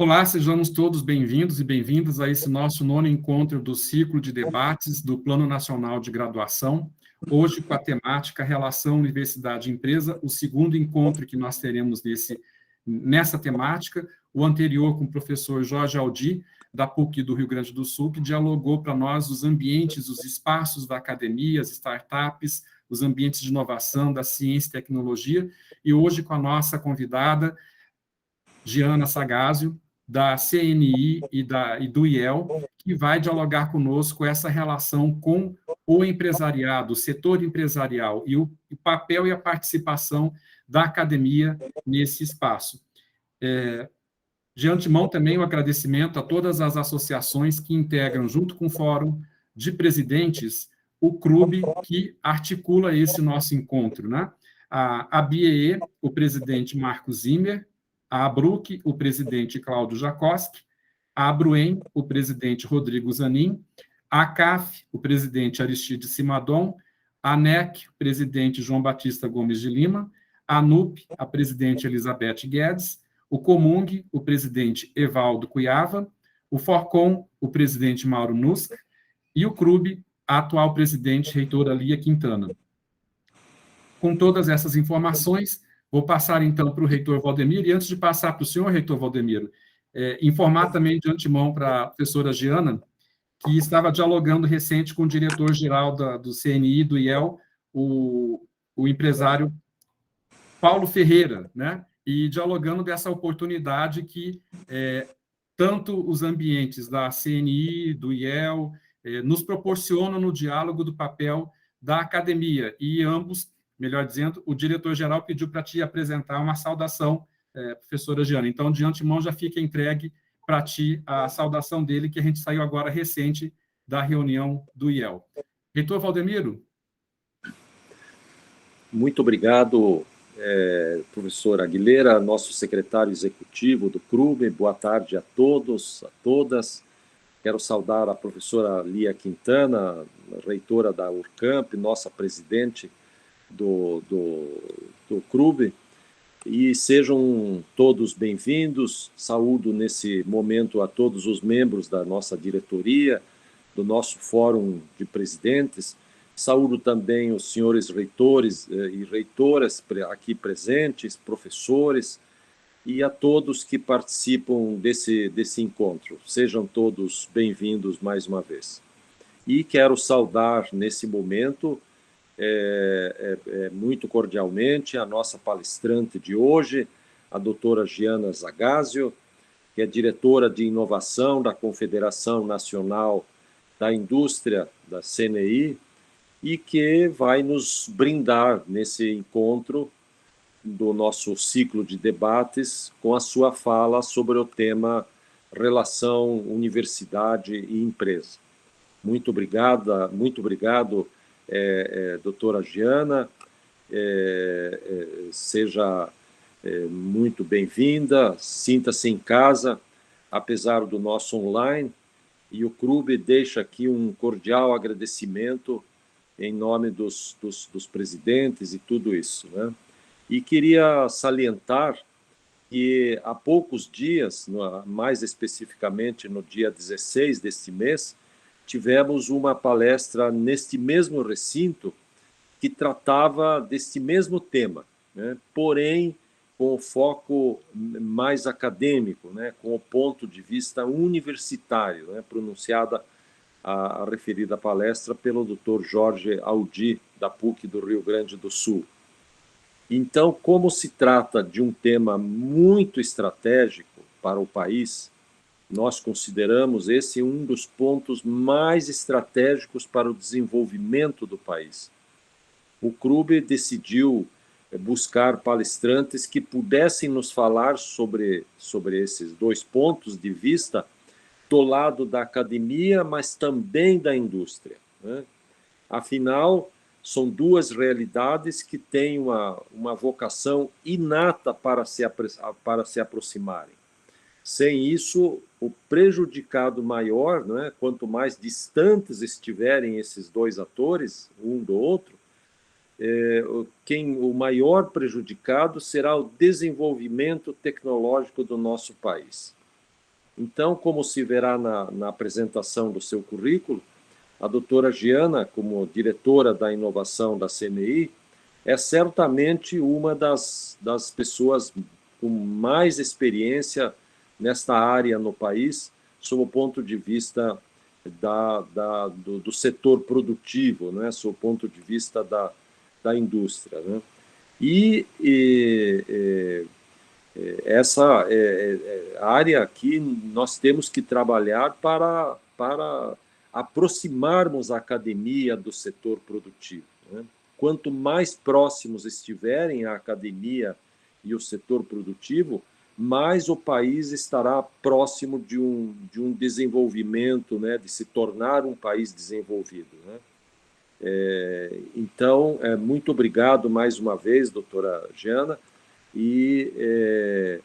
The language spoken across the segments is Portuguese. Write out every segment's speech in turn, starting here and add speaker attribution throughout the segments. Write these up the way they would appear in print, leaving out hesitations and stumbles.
Speaker 1: Olá, sejamos todos bem-vindos e bem-vindas a esse nosso nono encontro do ciclo de debates do Plano Nacional de Graduação, hoje com a temática Relação Universidade-Empresa, o segundo encontro que nós teremos nessa temática, o anterior com o professor Jorge Aldi, da PUC do Rio Grande do Sul, que dialogou para nós os ambientes, os espaços da academia, as startups, os ambientes de inovação, da ciência e tecnologia, e hoje com a nossa convidada, Giana Sagazio, da CNI e do IEL, que vai dialogar conosco essa relação com o empresariado, o setor empresarial, e o papel e a participação da academia nesse espaço. De antemão, também o agradecimento a todas as associações que integram, junto com o Fórum de Presidentes, o CRUB, que articula esse nosso encontro, né? A BIEE, o presidente Marcos Zimmer, a ABRUC, o presidente Cláudio Jacoski, a ABRUEM, o presidente Rodrigo Zanin, a CAF, o presidente Aristide Simadon, a ANEC, o presidente João Batista Gomes de Lima, a ANUP, a presidente Elizabeth Guedes, o Comung, o presidente Evaldo Cuiava, o Forcom, o presidente Mauro Nusk, e o CRUB, a atual presidente reitora Lia Quintana. Com todas essas informações, vou passar, então, para o reitor Valdemiro, e antes de passar para o senhor reitor Valdemiro, informar também de antemão para a professora Giana, que estava dialogando recente com o diretor-geral do CNI e do IEL, o empresário Paulo Ferreira, né? E dialogando dessa oportunidade que tanto os ambientes da CNI, do IEL, nos proporcionam no diálogo do papel da academia, e ambos, melhor dizendo, o diretor-geral pediu para te apresentar uma saudação, professora Giana. Então, de antemão, já fica entregue para ti a saudação dele, que a gente saiu agora recente da reunião do IEL. Reitor Valdemiro?
Speaker 2: Muito obrigado, professor Aguilera, nosso secretário executivo do CRUB. Boa tarde a todos, a todas. Quero saudar a professora Lia Quintana, reitora da URCAMP, nossa presidente do CRUB, e sejam todos bem-vindos. Saúdo nesse momento a todos os membros da nossa diretoria, do nosso Fórum de Presidentes. Saúdo também os senhores reitores e reitoras aqui presentes, professores, e a todos que participam desse encontro. Sejam todos bem-vindos mais uma vez. E quero saudar, nesse momento, muito cordialmente a nossa palestrante de hoje, a doutora Giana Sagazio, que é diretora de inovação da Confederação Nacional da Indústria, da CNI, e que vai nos brindar nesse encontro do nosso ciclo de debates com a sua fala sobre o tema relação universidade e empresa. Muito obrigado, doutora Giana, seja muito bem-vinda, sinta-se em casa, apesar do nosso online, e o CRUB deixa aqui um cordial agradecimento em nome dos presidentes e tudo isso, né? E queria salientar que há poucos dias, mais especificamente no dia 16 deste mês, tivemos uma palestra neste mesmo recinto que tratava deste mesmo tema, né? Porém, com o foco mais acadêmico, né? Com o ponto de vista universitário, né? Pronunciada a referida palestra pelo Dr. Jorge Aldi, da PUC do Rio Grande do Sul. Então, como se trata de um tema muito estratégico para o país, nós consideramos esse um dos pontos mais estratégicos para o desenvolvimento do país. O CRUB decidiu buscar palestrantes que pudessem nos falar sobre esses dois pontos de vista do lado da academia, mas também da indústria, né? Afinal, são duas realidades que têm uma vocação inata para se aproximarem. Sem isso, o prejudicado maior, né, quanto mais distantes estiverem esses dois atores, um do outro, o maior prejudicado será o desenvolvimento tecnológico do nosso país. Então, como se verá na apresentação do seu currículo, a doutora Giana, como diretora da inovação da CNI, é certamente uma das pessoas com mais experiência nesta área no país, sob o ponto de vista do setor produtivo, né? Sob o ponto de vista da indústria. Né? Essa área aqui nós temos que trabalhar para aproximarmos a academia do setor produtivo. Né? Quanto mais próximos estiverem a academia e o setor produtivo, mais o país estará próximo de um desenvolvimento, né, de se tornar um país desenvolvido. Né? Então, muito obrigado mais uma vez, doutora Giana, e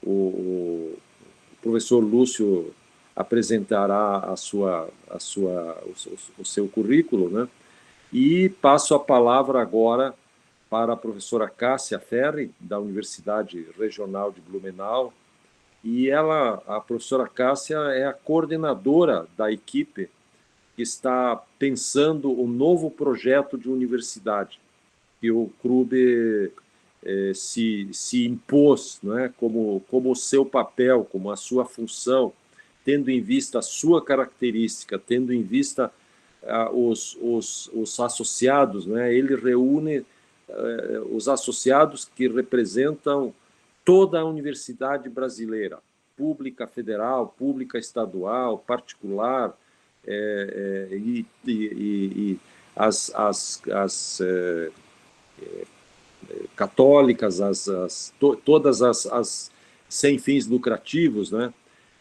Speaker 2: o professor Lúcio apresentará o seu currículo, né? E passo a palavra agora para a professora Cássia Ferri, da Universidade Regional de Blumenau, e a professora Cássia é a coordenadora da equipe que está pensando um novo projeto de universidade, que o CRUB se impôs, né, como o seu papel, como a sua função, tendo em vista a sua característica, tendo em vista os associados, né, ele reúne os associados que representam toda a universidade brasileira, pública federal, pública estadual, particular, e as católicas, todas as sem fins lucrativos, né?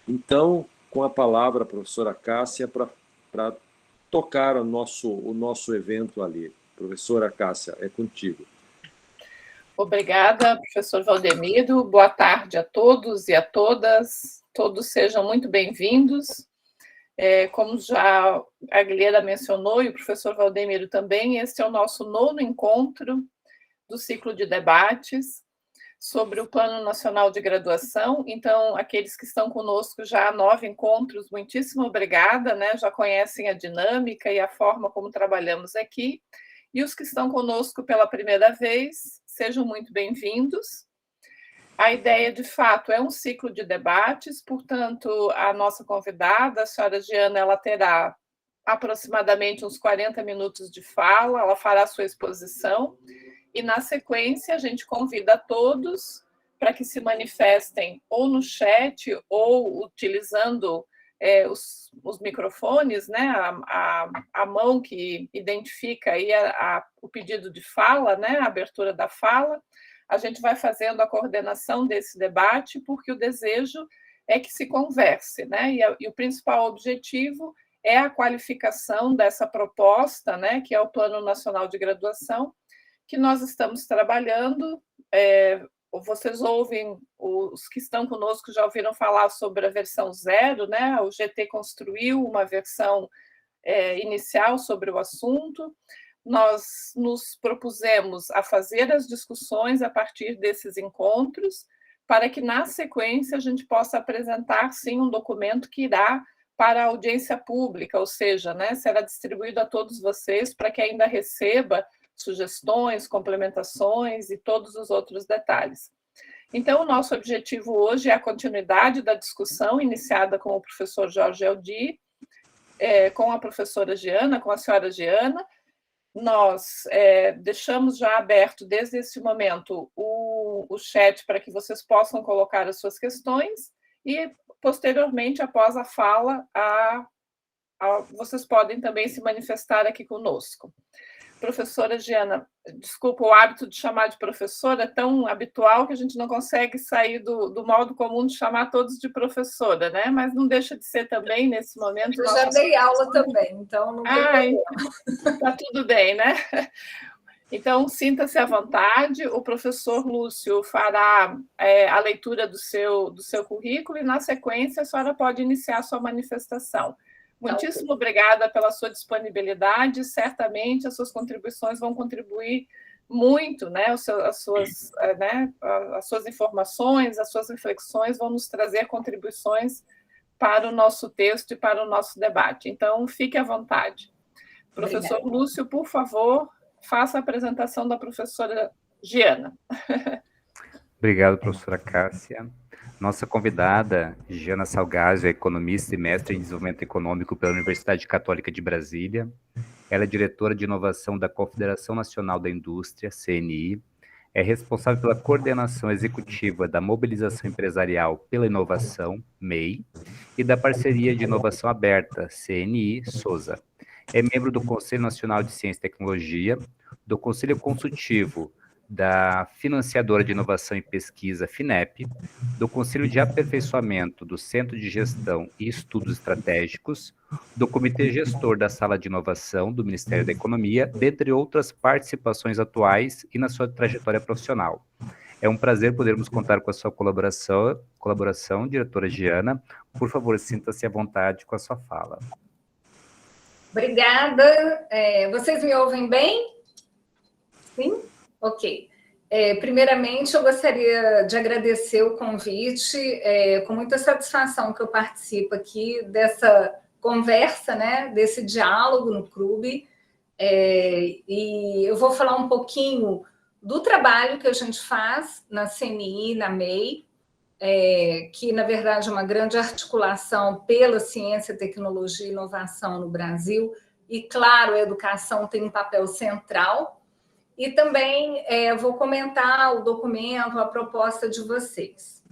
Speaker 2: Então, com a palavra, a professora Cássia, para tocar o nosso evento ali. Professora Cássia, é contigo.
Speaker 3: Obrigada, professor Valdemiro. Boa tarde a todos e a todas. Todos sejam muito bem-vindos. Como já a Guilherme mencionou, e o professor Valdemiro também, este é o nosso 9º encontro do ciclo de debates sobre o Plano Nacional de Graduação. Então, aqueles que estão conosco já há 9 encontros, muitíssimo obrigada, né? Já conhecem a dinâmica e a forma como trabalhamos aqui. E os que estão conosco pela primeira vez, sejam muito bem-vindos. A ideia, de fato, é um ciclo de debates, portanto, a nossa convidada, a senhora Giana, ela terá aproximadamente uns 40 minutos de fala, ela fará a sua exposição, e, na sequência, a gente convida a todos para que se manifestem ou no chat ou utilizando os microfones, né, a mão que identifica aí o pedido de fala, né, a abertura da fala. A gente vai fazendo a coordenação desse debate, porque o desejo é que se converse, né, e o principal objetivo é a qualificação dessa proposta, né, que é o Plano Nacional de Graduação, que nós estamos trabalhando. Vocês ouvem, os que estão conosco já ouviram falar sobre a versão 0, né? O GT construiu uma versão inicial sobre o assunto. Nós nos propusemos a fazer as discussões a partir desses encontros, para que, na sequência, a gente possa apresentar, sim, um documento que irá para a audiência pública, ou seja, né, será distribuído a todos vocês para que ainda receba sugestões, complementações e todos os outros detalhes. Então, o nosso objetivo hoje é a continuidade da discussão iniciada com o professor Jorge Eldi, com a professora Giana, com a senhora Giana. Nós deixamos já aberto, desde esse momento, o chat para que vocês possam colocar as suas questões e, posteriormente, após a fala, vocês podem também se manifestar aqui conosco. Professora Giana, desculpa, o hábito de chamar de professora é tão habitual que a gente não consegue sair do modo comum de chamar todos de professora, né? Mas não deixa de ser também, nesse momento...
Speaker 4: Eu já dei aula também, então não tem problema.
Speaker 3: Está tudo bem, né? Então, sinta-se à vontade. O professor Lúcio fará a leitura do seu currículo e, na sequência, a senhora pode iniciar a sua manifestação. Muitíssimo obrigada pela sua disponibilidade. Certamente as suas contribuições vão contribuir muito, né? As suas informações, as suas reflexões vão nos trazer contribuições para o nosso texto e para o nosso debate. Então, fique à vontade. Professor
Speaker 4: Obrigada.
Speaker 3: Lúcio, por favor, faça a apresentação da professora Giana.
Speaker 5: Obrigado, professora Cássia. Nossa convidada, Giana Salgazio, é economista e mestre em desenvolvimento econômico pela Universidade Católica de Brasília. Ela é diretora de inovação da Confederação Nacional da Indústria, CNI, é responsável pela coordenação executiva da Mobilização Empresarial pela Inovação, MEI, e da Parceria de Inovação Aberta, CNI, SOSA. É membro do Conselho Nacional de Ciência e Tecnologia, do Conselho Consultivo da Financiadora de Inovação e Pesquisa, FINEP, do Conselho de Aperfeiçoamento do Centro de Gestão e Estudos Estratégicos, do Comitê Gestor da Sala de Inovação do Ministério da Economia, dentre outras participações atuais e na sua trajetória profissional. É um prazer podermos contar com a sua colaboração, diretora Giana. Por favor, sinta-se à vontade com a sua fala.
Speaker 4: Obrigada. Vocês me ouvem bem? Sim? Ok. Primeiramente, eu gostaria de agradecer o convite, com muita satisfação que eu participo aqui dessa conversa, né, desse diálogo no clube, e eu vou falar um pouquinho do trabalho que a gente faz na CNI, na MEI, que, na verdade, é uma grande articulação pela ciência, tecnologia e inovação no Brasil, e, claro, a educação tem um papel central. E também vou comentar o documento, a proposta de vocês.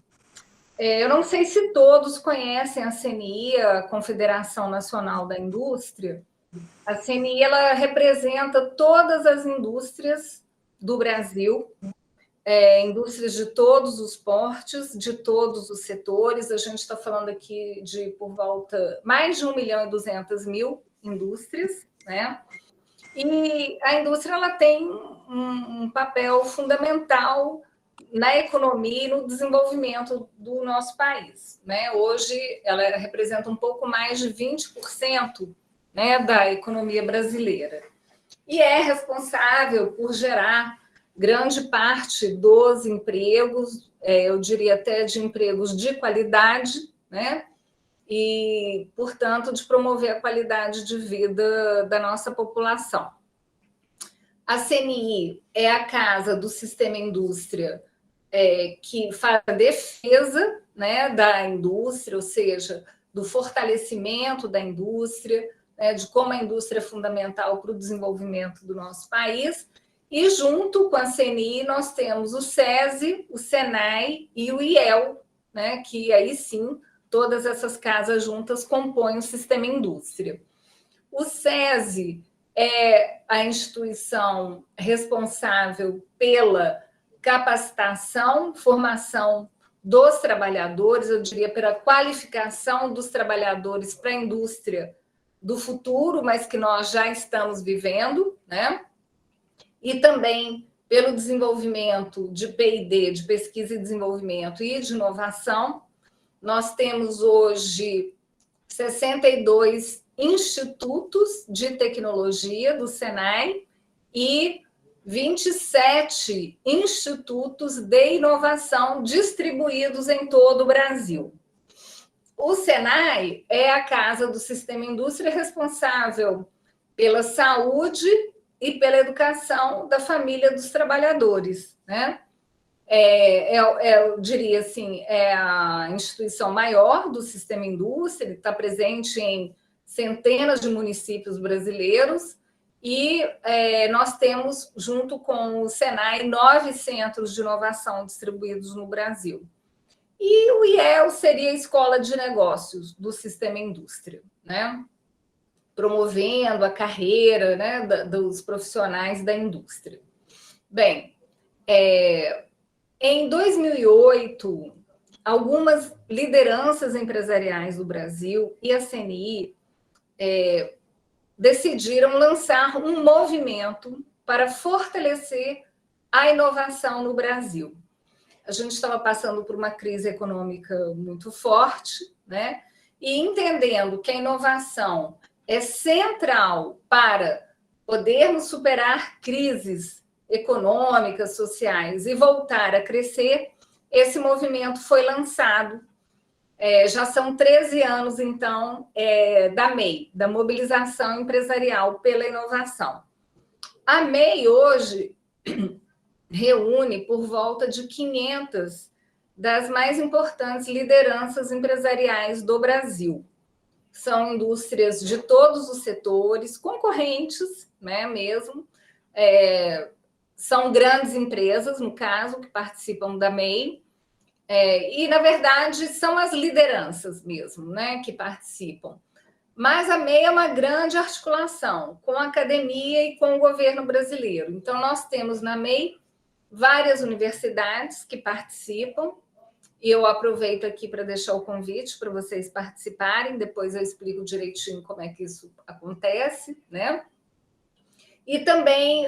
Speaker 4: Eu não sei se todos conhecem a CNI, a Confederação Nacional da Indústria. A CNI ela representa todas as indústrias do Brasil, indústrias de todos os portes, de todos os setores. A gente está falando aqui de, por volta, mais de 1.200.000 indústrias, né? E a indústria ela tem um papel fundamental na economia e no desenvolvimento do nosso país, né? Hoje, ela representa um pouco mais de 20%, né, da economia brasileira. E é responsável por gerar grande parte dos empregos, eu diria até de empregos de qualidade, né? E, portanto, de promover a qualidade de vida da nossa população. A CNI é a casa do sistema indústria que faz a defesa, né, da indústria, ou seja, do fortalecimento da indústria, né, de como a indústria é fundamental para o desenvolvimento do nosso país. E, junto com a CNI, nós temos o SESI, o SENAI e o IEL, né, que aí sim, todas essas casas juntas compõem o sistema indústria. O SESI é a instituição responsável pela capacitação, formação dos trabalhadores, eu diria pela qualificação dos trabalhadores para a indústria do futuro, mas que nós já estamos vivendo, né? E também pelo desenvolvimento de P&D, de pesquisa e desenvolvimento e de inovação. Nós temos hoje 62 institutos de tecnologia do SENAI e 27 institutos de inovação distribuídos em todo o Brasil. O SENAI é a casa do sistema indústria responsável pela saúde e pela educação da família dos trabalhadores, né? Eu diria assim, é a instituição maior do sistema indústria, ele está presente em centenas de municípios brasileiros e nós temos, junto com o SENAI, 9 centros de inovação distribuídos no Brasil. E o IEL seria a escola de negócios do sistema indústria, né? Promovendo a carreira, né, dos profissionais da indústria. Bem, em 2008, algumas lideranças empresariais do Brasil e a CNI decidiram lançar um movimento para fortalecer a inovação no Brasil. A gente estava passando por uma crise econômica muito forte, né? E entendendo que a inovação é central para podermos superar crises econômicas, sociais e voltar a crescer, esse movimento foi lançado Já são 13 anos, então, da MEI, da Mobilização Empresarial pela Inovação. A MEI, hoje, reúne por volta de 500 das mais importantes lideranças empresariais do Brasil. São indústrias de todos os setores, concorrentes, né, mesmo. São grandes empresas, no caso, que participam da MEI. E, na verdade, são as lideranças mesmo, né, que participam. Mas a MEI é uma grande articulação com a academia e com o governo brasileiro. Então, nós temos na MEI várias universidades que participam, e eu aproveito aqui para deixar o convite para vocês participarem, depois eu explico direitinho como é que isso acontece, né? E também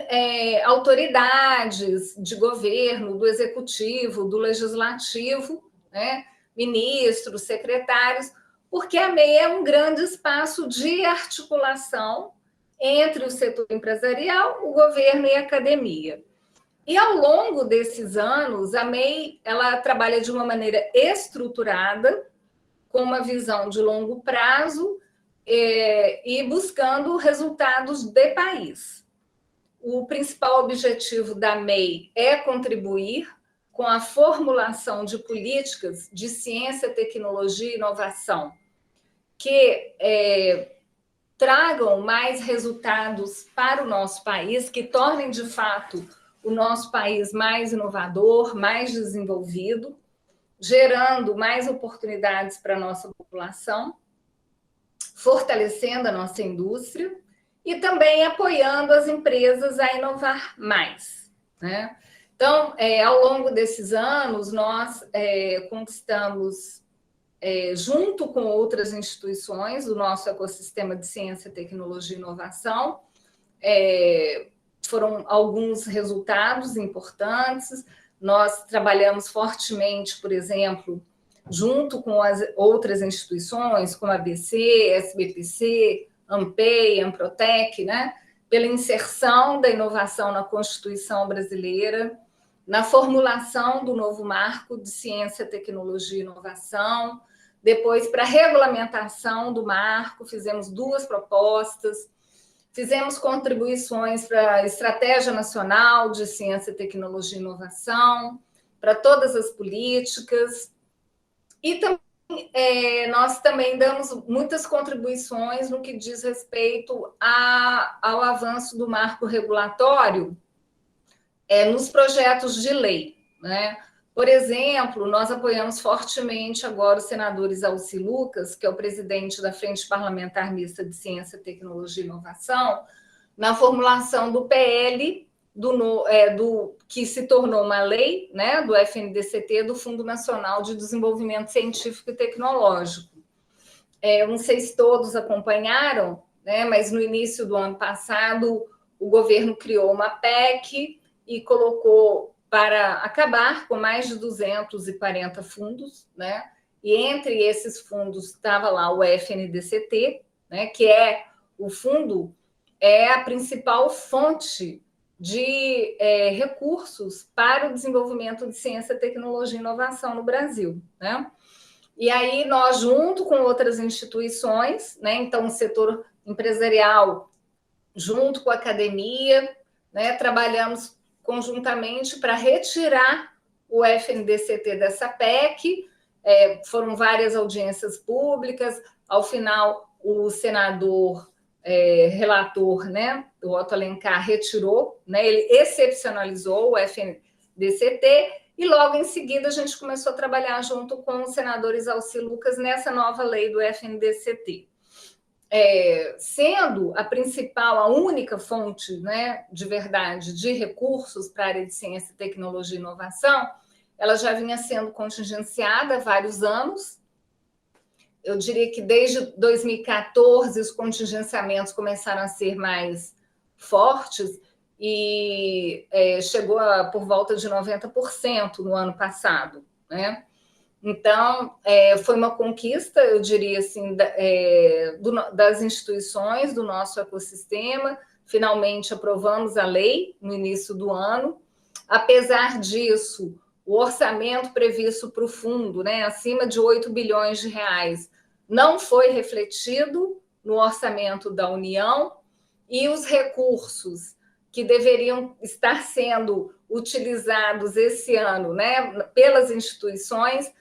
Speaker 4: autoridades de governo, do executivo, do legislativo, né? Ministros, secretários, porque a MEI é um grande espaço de articulação entre o setor empresarial, o governo e a academia. E ao longo desses anos, a MEI ela trabalha de uma maneira estruturada, com uma visão de longo prazo e buscando resultados de país. O principal objetivo da MEI é contribuir com a formulação de políticas de ciência, tecnologia e inovação que tragam mais resultados para o nosso país, que tornem, de fato, o nosso país mais inovador, mais desenvolvido, gerando mais oportunidades para a nossa população, fortalecendo a nossa indústria e também apoiando as empresas a inovar mais, né? Então, ao longo desses anos, nós conquistamos, junto com outras instituições do nosso ecossistema de ciência, tecnologia e inovação, foram alguns resultados importantes. Nós trabalhamos fortemente, por exemplo, junto com as outras instituições, como a ABC, SBPC, ANPEI, ANPROTEC, né? Pela inserção da inovação na Constituição brasileira, na formulação do novo marco de ciência, tecnologia e inovação, depois para a regulamentação do marco, fizemos 2 propostas, fizemos contribuições para a Estratégia Nacional de Ciência, Tecnologia e Inovação, para todas as políticas, e também nós também damos muitas contribuições no que diz respeito ao avanço do marco regulatório nos projetos de lei, né? Por exemplo, nós apoiamos fortemente agora o senador Isalci Lucas, que é o presidente da Frente Parlamentar Mista de Ciência, Tecnologia e Inovação, na formulação do PL, que se tornou uma lei, né, do FNDCT, do Fundo Nacional de Desenvolvimento Científico e Tecnológico. Não sei se todos acompanharam, né, mas no início do ano passado o governo criou uma PEC e colocou para acabar com mais de 240 fundos, né? E entre esses fundos estava lá o FNDCT, né, que é o fundo, a principal fonte de recursos para o desenvolvimento de ciência, tecnologia e inovação no Brasil, né? E aí nós, junto com outras instituições, né, então o setor empresarial, junto com a academia, né, trabalhamos conjuntamente para retirar o FNDCT dessa PEC. Foram várias audiências públicas. Ao final, o senador relator, né, o Otto Alencar, retirou, né, ele excepcionalizou o FNDCT, e logo em seguida a gente começou a trabalhar junto com o senador Isalci Lucas nessa nova lei do FNDCT. Sendo a principal, a única fonte, né, de verdade de recursos para a área de ciência, tecnologia e inovação, ela já vinha sendo contingenciada há vários anos. Eu diria que desde 2014 os contingenciamentos começaram a ser mais fortes e chegou a por volta de 90% no ano passado, né? Então, foi uma conquista, eu diria assim, das instituições do nosso ecossistema. Finalmente aprovamos a lei no início do ano. Apesar disso, o orçamento previsto para o fundo, né, acima de 8 bilhões de reais, não foi refletido no orçamento da União, e os recursos que deveriam estar sendo utilizados esse ano, né, pelas instituições,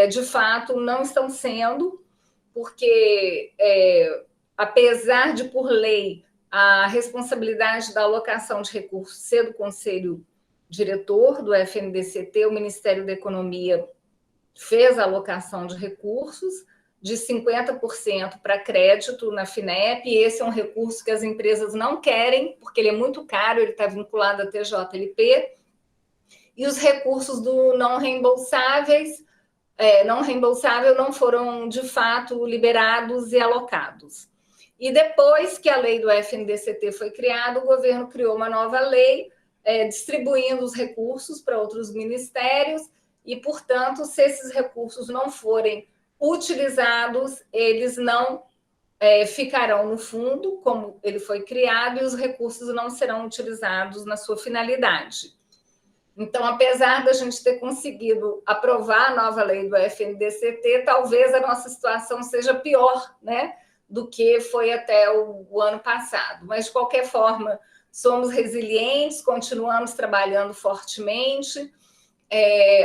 Speaker 4: de fato, não estão sendo, porque, apesar de, por lei, a responsabilidade da alocação de recursos ser do Conselho Diretor do FNDCT, o Ministério da Economia fez a alocação de recursos de 50% para crédito na FINEP, e esse é um recurso que as empresas não querem, porque ele é muito caro, ele está vinculado à TJLP, e os recursos do não reembolsável não foram, de fato, liberados e alocados. E depois que a lei do FNDCT foi criada, o governo criou uma nova lei, distribuindo os recursos para outros ministérios, e, portanto, se esses recursos não forem utilizados, eles não ficarão no fundo, como ele foi criado, e os recursos não serão utilizados na sua finalidade. Então, apesar da gente ter conseguido aprovar a nova lei do FNDCT, talvez a nossa situação seja pior, né, do que foi até o ano passado. Mas, de qualquer forma, somos resilientes, continuamos trabalhando fortemente.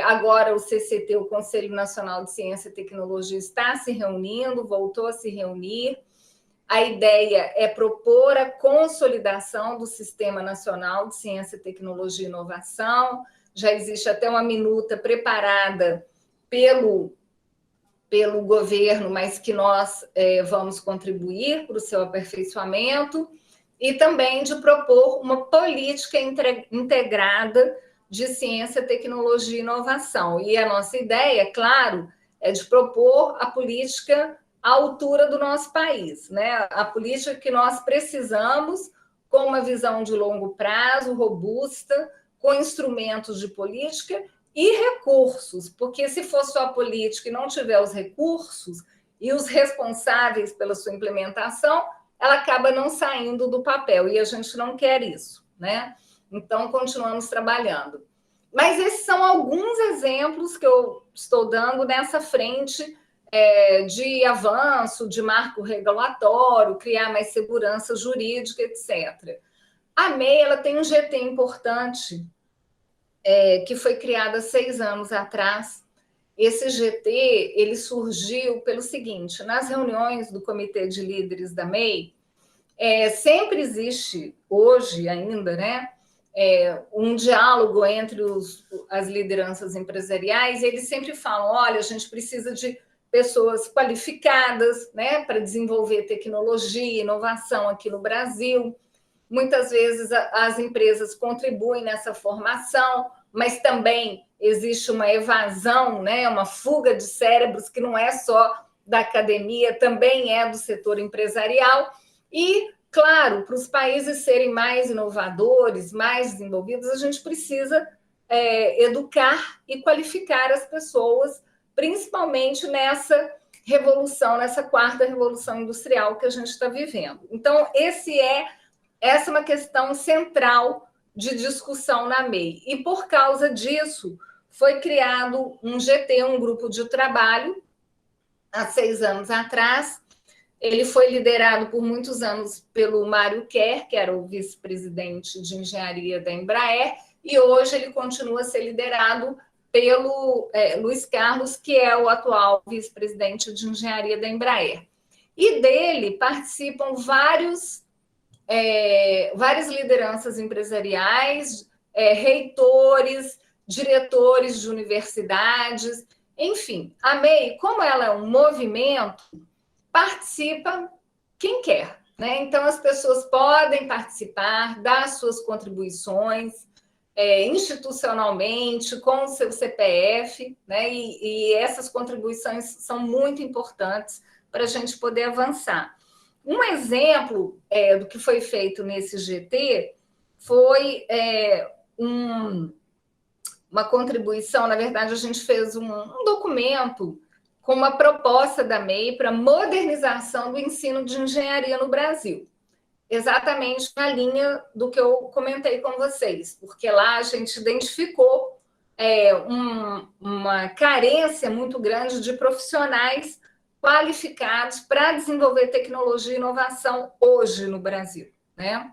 Speaker 4: Agora o CCT, o Conselho Nacional de Ciência e Tecnologia, está se reunindo, voltou a se reunir. A ideia é propor a consolidação do Sistema Nacional de Ciência, Tecnologia e Inovação. Já existe até uma minuta preparada pelo governo, mas que nós vamos contribuir para o seu aperfeiçoamento, e também de propor uma política integrada de ciência, tecnologia e inovação. E a nossa ideia, claro, é de propor a política à altura do nosso país, né? A política que nós precisamos, com uma visão de longo prazo, robusta, com instrumentos de política e recursos, porque se for só a política e não tiver os recursos e os responsáveis pela sua implementação, ela acaba não saindo do papel, e a gente não quer isso, né? Então, continuamos trabalhando. Mas esses são alguns exemplos que eu estou dando nessa frente de avanço, de marco regulatório, criar mais segurança jurídica, etc. A MEI, ela tem um GT importante, que foi criado há 6 anos atrás. Esse GT, ele surgiu pelo seguinte: nas reuniões do Comitê de Líderes da MEI, sempre existe, hoje ainda, né, um diálogo entre as lideranças empresariais, e eles sempre falam: olha, a gente precisa de pessoas qualificadas, né, para desenvolver tecnologia, inovação aqui no Brasil. Muitas vezes as empresas contribuem nessa formação, mas também existe uma evasão, né, uma fuga de cérebros que não é só da academia, também é do setor empresarial. E, claro, para os países serem mais inovadores, mais desenvolvidos, a gente precisa educar e qualificar as pessoas, principalmente nessa revolução, nessa 4ª revolução industrial que a gente está vivendo. Então, essa é uma questão central de discussão na MEI. E, por causa disso, foi criado um GT, um grupo de trabalho, há 6 anos atrás. Ele foi liderado por muitos anos pelo Mário Kerr, que era o vice-presidente de engenharia da Embraer, e hoje ele continua a ser liderado pelo Luiz Carlos, que é o atual vice-presidente de engenharia da Embraer. E dele participam várias lideranças empresariais, reitores, diretores de universidades, enfim. A MEI, como ela é um movimento, participa quem quer, né? Então, as pessoas podem participar, dar suas contribuições institucionalmente, com o seu CPF, né? E essas contribuições são muito importantes para a gente poder avançar. Um exemplo do que foi feito nesse GT foi uma contribuição. Na verdade, a gente fez um documento com uma proposta da MEI para modernização do ensino de engenharia no Brasil. Exatamente na linha do que eu comentei com vocês, porque lá a gente identificou uma carência muito grande de profissionais qualificados para desenvolver tecnologia e inovação hoje no Brasil, né?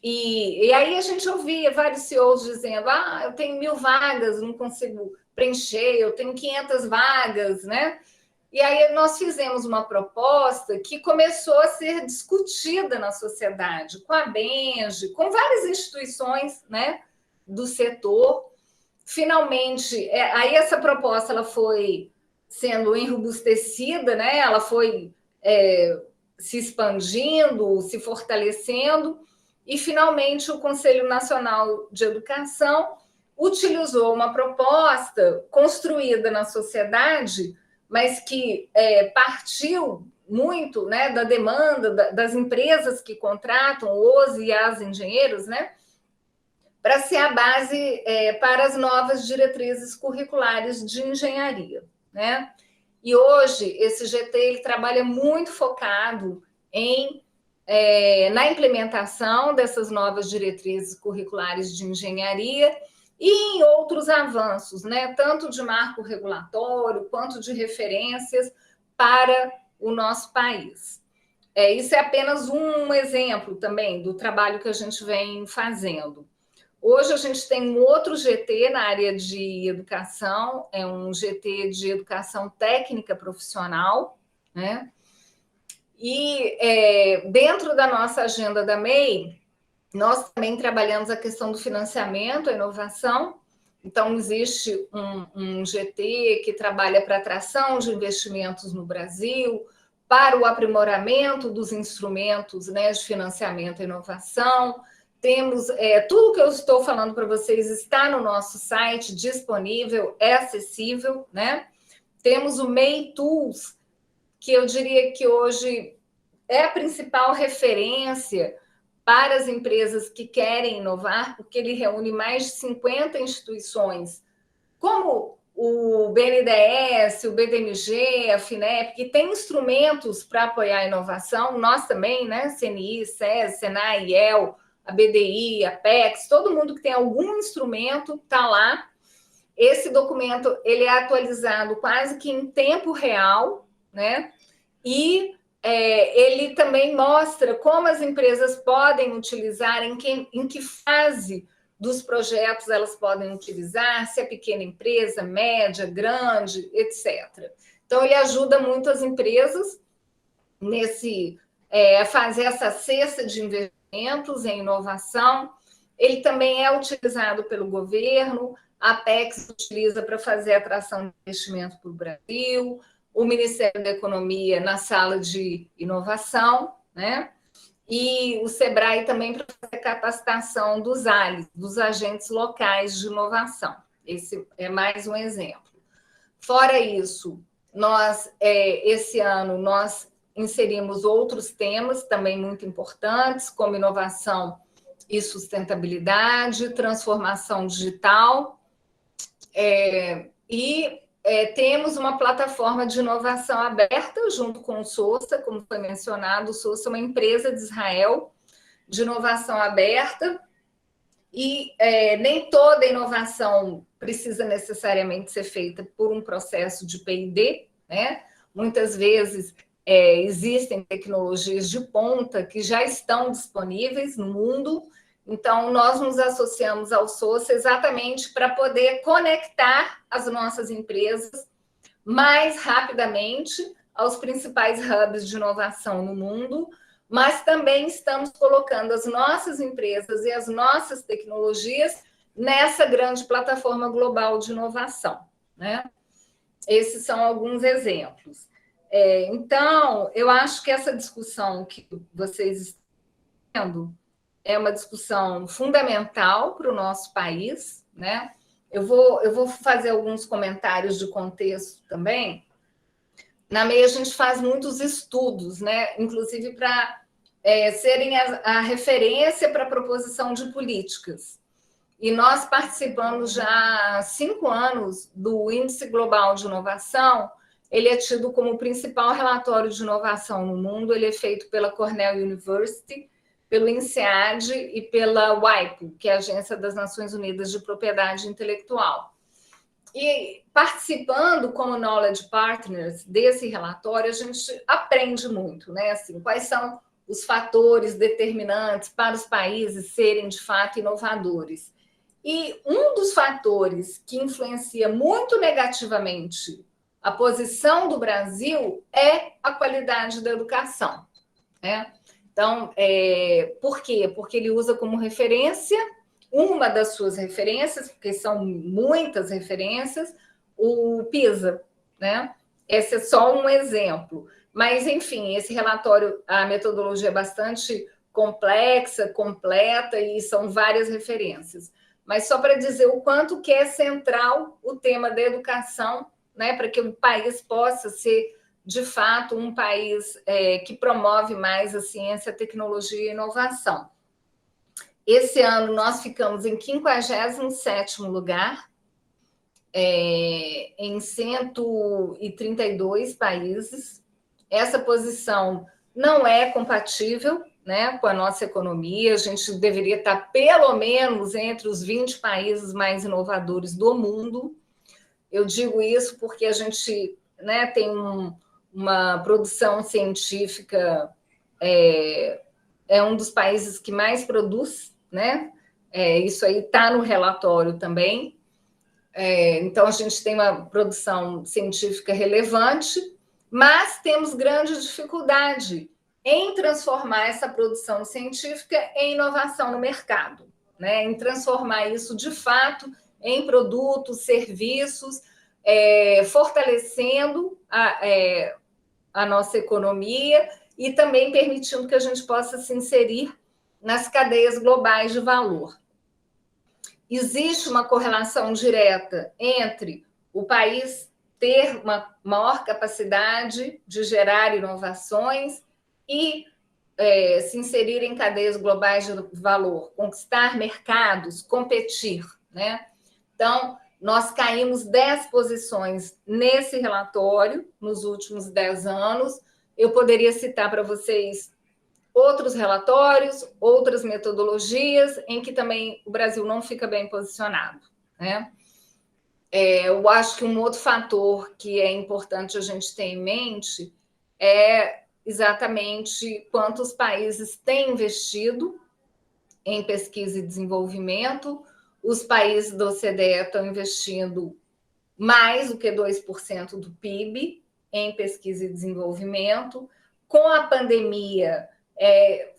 Speaker 4: E aí a gente ouvia vários CEOs dizendo, eu tenho 1000 vagas, não consigo preencher, eu tenho 500 vagas, né? E aí nós fizemos uma proposta que começou a ser discutida na sociedade, com a Benji, com várias instituições, né, do setor. Finalmente, aí essa proposta ela foi sendo enrobustecida, né? Ela foi se expandindo, se fortalecendo, e finalmente o Conselho Nacional de Educação utilizou uma proposta construída na sociedade, mas que partiu muito, né, da demanda das empresas que contratam os e as engenheiros, né, para ser a base para as novas diretrizes curriculares de engenharia, né? E hoje esse GT ele trabalha muito focado na implementação dessas novas diretrizes curriculares de engenharia e em outros avanços, né? Tanto de marco regulatório quanto de referências para o nosso país. Isso é apenas um exemplo também do trabalho que a gente vem fazendo. Hoje a gente tem um outro GT na área de educação, é um GT de educação técnica profissional, né? E dentro da nossa agenda da MEI, nós também trabalhamos a questão do financiamento, a inovação. Então, existe um GT que trabalha para atração de investimentos no Brasil, para o aprimoramento dos instrumentos, né, de financiamento e inovação. Temos tudo que eu estou falando para vocês está no nosso site, disponível, é acessível, né? Temos o MEI Tools, que eu diria que hoje é a principal referência para as empresas que querem inovar, porque ele reúne mais de 50 instituições, como o BNDES, o BDMG, a FINEP, que tem instrumentos para apoiar a inovação, nós também, né? CNI, SES, SENAI, IEL, a BDI, a Apex, todo mundo que tem algum instrumento está lá. Esse documento ele é atualizado quase que em tempo real, né? E ele também mostra como as empresas podem utilizar, em que fase dos projetos elas podem utilizar, se é pequena empresa, média, grande, etc. Então, ele ajuda muito as empresas a fazer essa cesta de investimentos em inovação. Ele também é utilizado pelo governo, a Apex utiliza para fazer atração de investimento para o Brasil, o Ministério da Economia na sala de inovação, né? E o SEBRAE também para fazer capacitação dos ALIs, dos agentes locais de inovação. Esse é mais um exemplo. Fora isso, esse ano, nós inserimos outros temas também muito importantes, como inovação e sustentabilidade, transformação digital, temos uma plataforma de inovação aberta junto com o SOSA, como foi mencionado. O SOSA é uma empresa de Israel de inovação aberta e nem toda inovação precisa necessariamente ser feita por um processo de P&D, né? Muitas vezes existem tecnologias de ponta que já estão disponíveis no mundo. Então, nós nos associamos ao SOSA exatamente para poder conectar as nossas empresas mais rapidamente aos principais hubs de inovação no mundo, mas também estamos colocando as nossas empresas e as nossas tecnologias nessa grande plataforma global de inovação, né? Esses são alguns exemplos. Então, eu acho que essa discussão que vocês estão tendo é uma discussão fundamental para o nosso país, né? Eu vou fazer alguns comentários de contexto também. Na MEI, a gente faz muitos estudos, né? Inclusive para serem a referência para a proposição de políticas. E nós participamos já há 5 anos do Índice Global de Inovação. Ele é tido como o principal relatório de inovação no mundo. Ele é feito pela Cornell University, pelo INSEAD e pela WIPO, que é a Agência das Nações Unidas de Propriedade Intelectual. E participando como Knowledge Partners desse relatório, a gente aprende muito, né? Assim, quais são os fatores determinantes para os países serem, de fato, inovadores. E um dos fatores que influencia muito negativamente a posição do Brasil é a qualidade da educação, né? Então, por quê? Porque ele usa como referência, uma das suas referências, porque são muitas referências, o PISA, né? Esse é só um exemplo. Mas, enfim, esse relatório, a metodologia é bastante complexa, completa, e são várias referências. Mas só para dizer o quanto que é central o tema da educação, né, para que o país possa ser, de fato, um país que promove mais a ciência, a tecnologia e a inovação. Esse ano nós ficamos em 57º lugar, em 132 países. Essa posição não é compatível, né, com a nossa economia. A gente deveria estar pelo menos entre os 20 países mais inovadores do mundo. Eu digo isso porque a gente, né, tem uma produção científica, é um dos países que mais produz, né? Isso aí está no relatório também. Então, a gente tem uma produção científica relevante, mas temos grande dificuldade em transformar essa produção científica em inovação no mercado, né? Em transformar isso, de fato, em produtos, serviços, fortalecendo a nossa economia e também permitindo que a gente possa se inserir nas cadeias globais de valor. Existe uma correlação direta entre o país ter uma maior capacidade de gerar inovações e se inserir em cadeias globais de valor, conquistar mercados, competir, né? Então, nós caímos 10 posições nesse relatório nos últimos 10 anos. Eu poderia citar para vocês outros relatórios, outras metodologias, em que também o Brasil não fica bem posicionado, né? Eu acho que um outro fator que é importante a gente ter em mente é exatamente quantos países têm investido em pesquisa e desenvolvimento. Os países da OCDE estão investindo mais do que 2% do PIB em pesquisa e desenvolvimento. Com a pandemia,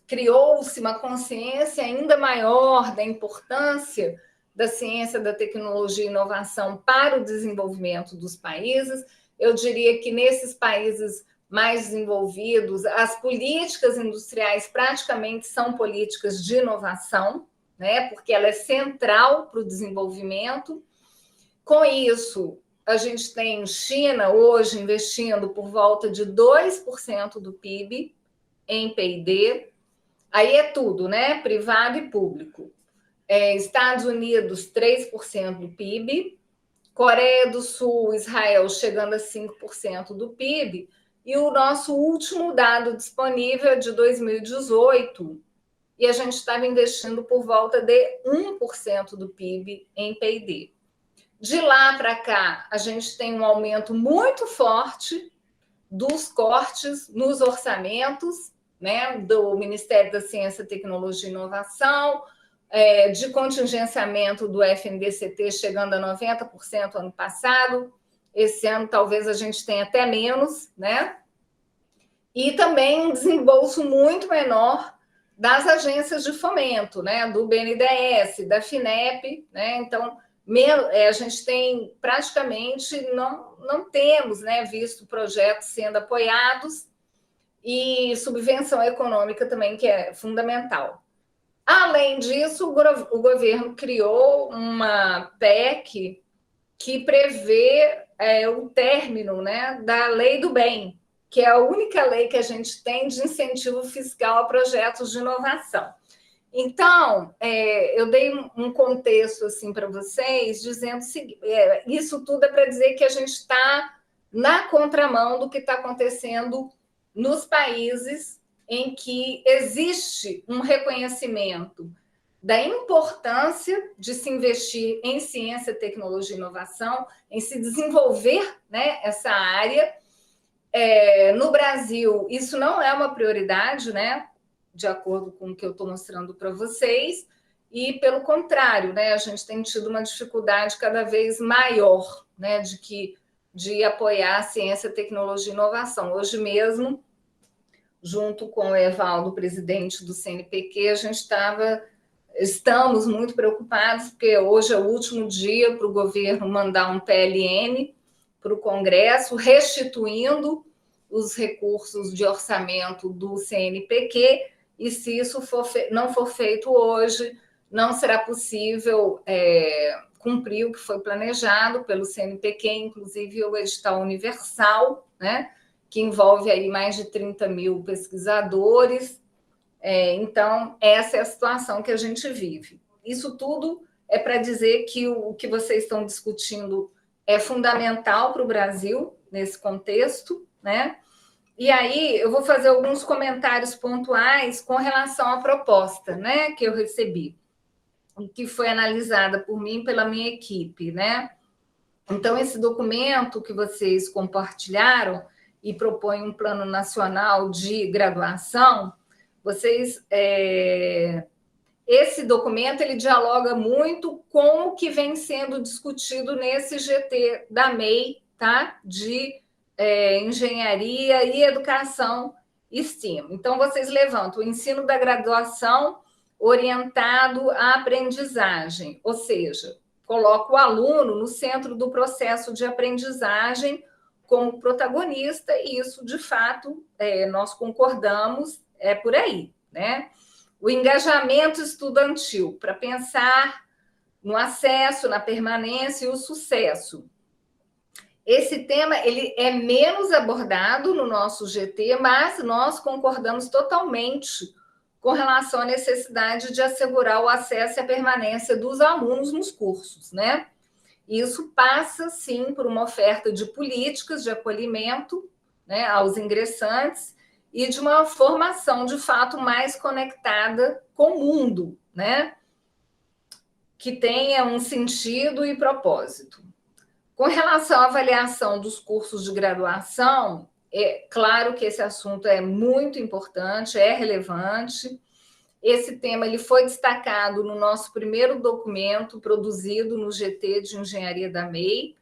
Speaker 4: criou-se uma consciência ainda maior da importância da ciência, da tecnologia e inovação para o desenvolvimento dos países. Eu diria que nesses países mais desenvolvidos, as políticas industriais praticamente são políticas de inovação, né? Porque ela é central para o desenvolvimento. Com isso, a gente tem China hoje investindo por volta de 2% do PIB em P&D. Aí é tudo, né? Privado e público. Estados Unidos, 3% do PIB. Coreia do Sul, Israel chegando a 5% do PIB. E o nosso último dado disponível é de 2018, e a gente estava investindo por volta de 1% do PIB em P&D. De lá para cá, a gente tem um aumento muito forte dos cortes nos orçamentos, né, do Ministério da Ciência, Tecnologia e Inovação, de contingenciamento do FNDCT chegando a 90% ano passado. Esse ano talvez a gente tenha até menos, né? E também um desembolso muito menor das agências de fomento, né? Do BNDES, da FINEP, né? Então, a gente tem praticamente, não temos, né, visto projetos sendo apoiados, e subvenção econômica também, que é fundamental. Além disso, o governo criou uma PEC que prevê o término, né, da Lei do Bem, que é a única lei que a gente tem de incentivo fiscal a projetos de inovação. Então, eu dei um contexto assim para vocês, dizendo isso tudo é para dizer que a gente está na contramão do que está acontecendo nos países em que existe um reconhecimento da importância de se investir em ciência, tecnologia e inovação, em se desenvolver, né, essa área. No Brasil, isso não é uma prioridade, né, de acordo com o que eu estou mostrando para vocês, e, pelo contrário, né, a gente tem tido uma dificuldade cada vez maior, né, de apoiar a ciência, tecnologia e inovação. Hoje mesmo, junto com o Evaldo, presidente do CNPq, a gente estamos muito preocupados, porque hoje é o último dia para o governo mandar um PLN para o Congresso, restituindo os recursos de orçamento do CNPq, e se isso não for feito hoje, não será possível cumprir o que foi planejado pelo CNPq, inclusive o edital universal, né, que envolve aí mais de 30 mil pesquisadores. Então, essa é a situação que a gente vive. Isso tudo é para dizer que o que vocês estão discutindo é fundamental para o Brasil, nesse contexto, né? E aí, eu vou fazer alguns comentários pontuais com relação à proposta, né, que eu recebi, que foi analisada por mim e pela minha equipe, né? Então, esse documento que vocês compartilharam e propõe um plano nacional de graduação, esse documento ele dialoga muito com o que vem sendo discutido nesse GT da MEI, tá? De engenharia e educação STEAM. Então, vocês levantam o ensino da graduação orientado à aprendizagem, ou seja, coloca o aluno no centro do processo de aprendizagem como protagonista, e isso, de fato, nós concordamos, é por aí, né? O engajamento estudantil, para pensar no acesso, na permanência e o sucesso. Esse tema ele é menos abordado no nosso GT, mas nós concordamos totalmente com relação à necessidade de assegurar o acesso e a permanência dos alunos nos cursos, né? Isso passa, sim, por uma oferta de políticas de acolhimento, né, aos ingressantes e de uma formação, de fato, mais conectada com o mundo, né? Que tenha um sentido e propósito. Com relação à avaliação dos cursos de graduação, é claro que esse assunto é muito importante, é relevante. Esse tema ele foi destacado no nosso primeiro documento produzido no GT de Engenharia da MEI,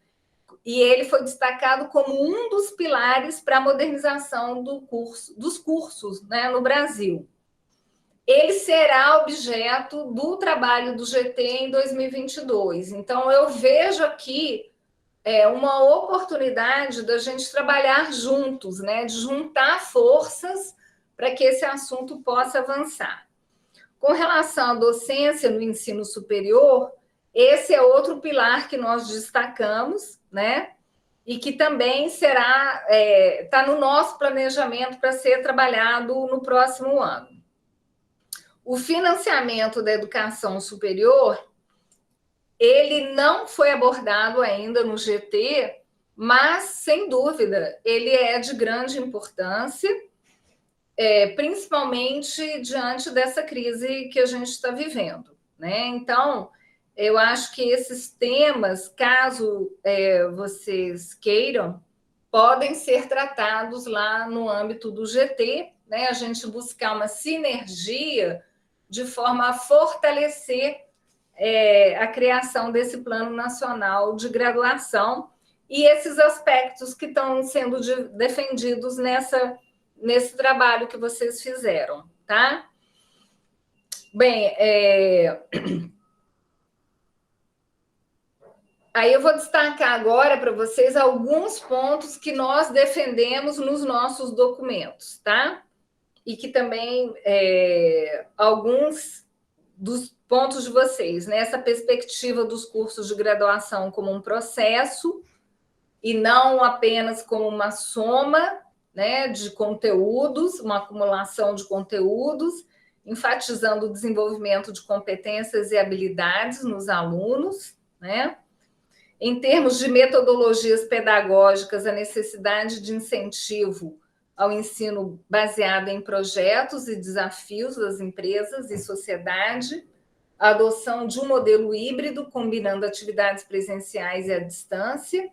Speaker 4: e ele foi destacado como um dos pilares para a modernização dos cursos, né, no Brasil. Ele será objeto do trabalho do GT em 2022. Então, eu vejo aqui uma oportunidade da gente trabalhar juntos, né, de juntar forças para que esse assunto possa avançar. Com relação à docência no ensino superior, esse é outro pilar que nós destacamos, né? E que também está no nosso planejamento para ser trabalhado no próximo ano. O financiamento da educação superior, ele não foi abordado ainda no GT, mas, sem dúvida, ele é de grande importância, principalmente diante dessa crise que a gente está vivendo, né? Então, eu acho que esses temas, caso vocês queiram, podem ser tratados lá no âmbito do GT, né? A gente buscar uma sinergia de forma a fortalecer a criação desse Plano Nacional de Graduação e esses aspectos que estão sendo defendidos nesse trabalho que vocês fizeram, tá? Bem, aí eu vou destacar agora para vocês alguns pontos que nós defendemos nos nossos documentos, tá? E que também alguns dos pontos de vocês, né? Essa perspectiva dos cursos de graduação como um processo e não apenas como uma soma, né, de conteúdos, uma acumulação de conteúdos, enfatizando o desenvolvimento de competências e habilidades nos alunos, né? Em termos de metodologias pedagógicas, a necessidade de incentivo ao ensino baseado em projetos e desafios das empresas e sociedade, a adoção de um modelo híbrido, combinando atividades presenciais e à distância,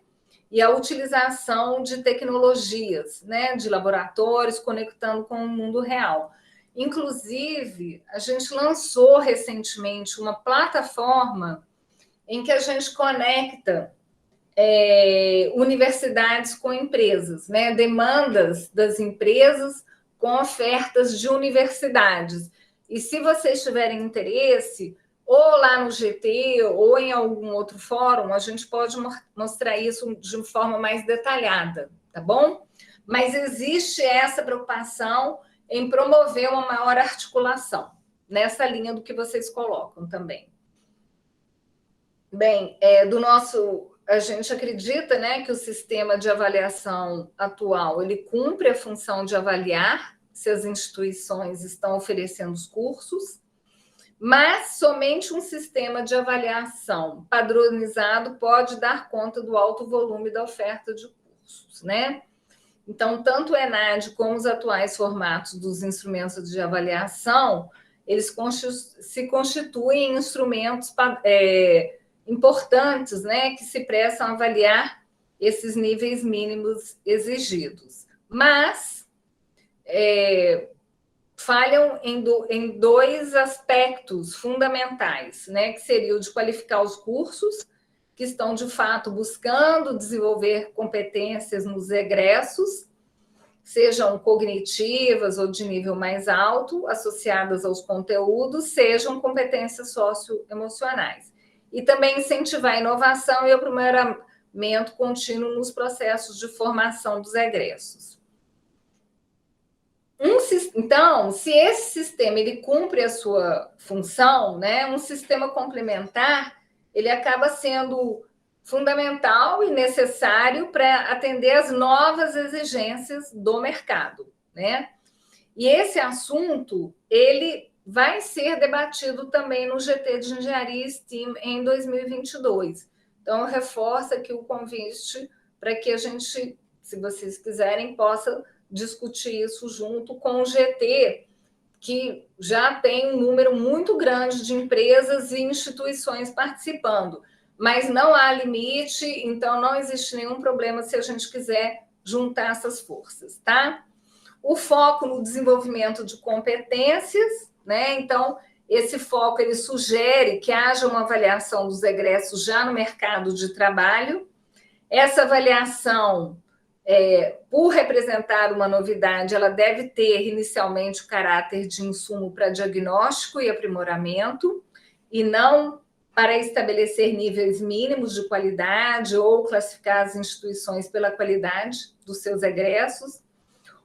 Speaker 4: e a utilização de tecnologias, né, de laboratórios, conectando com o mundo real. Inclusive, a gente lançou recentemente uma plataforma em que a gente conecta universidades com empresas, né? Demandas das empresas com ofertas de universidades. E se vocês tiverem interesse, ou lá no GT, ou em algum outro fórum, a gente pode mostrar isso de forma mais detalhada, tá bom? Mas existe essa preocupação em promover uma maior articulação, nessa linha do que vocês colocam também. Bem, a gente acredita, né, que o sistema de avaliação atual ele cumpre a função de avaliar se as instituições estão oferecendo os cursos, mas somente um sistema de avaliação padronizado pode dar conta do alto volume da oferta de cursos, né? Então, tanto o ENAD como os atuais formatos dos instrumentos de avaliação, eles se constituem em instrumentos importantes, né, que se prestam a avaliar esses níveis mínimos exigidos. Mas falham em dois aspectos fundamentais, né, que seria o de qualificar os cursos, que estão, de fato, buscando desenvolver competências nos egressos, sejam cognitivas ou de nível mais alto, associadas aos conteúdos, sejam competências socioemocionais. E também incentivar a inovação e o aprimoramento contínuo nos processos de formação dos egressos. Então, se esse sistema ele cumpre a sua função, né, um sistema complementar, ele acaba sendo fundamental e necessário para atender às novas exigências do mercado, né? E esse assunto, ele vai ser debatido também no GT de Engenharia e STEAM em 2022. Então, eu reforço aqui o convite para que a gente, se vocês quiserem, possa discutir isso junto com o GT, que já tem um número muito grande de empresas e instituições participando. Mas não há limite, então não existe nenhum problema se a gente quiser juntar essas forças, tá? O foco no desenvolvimento de competências, né? Então, esse foco ele sugere que haja uma avaliação dos egressos já no mercado de trabalho. Essa avaliação, por representar uma novidade, ela deve ter inicialmente o caráter de insumo para diagnóstico e aprimoramento, e não para estabelecer níveis mínimos de qualidade ou classificar as instituições pela qualidade dos seus egressos.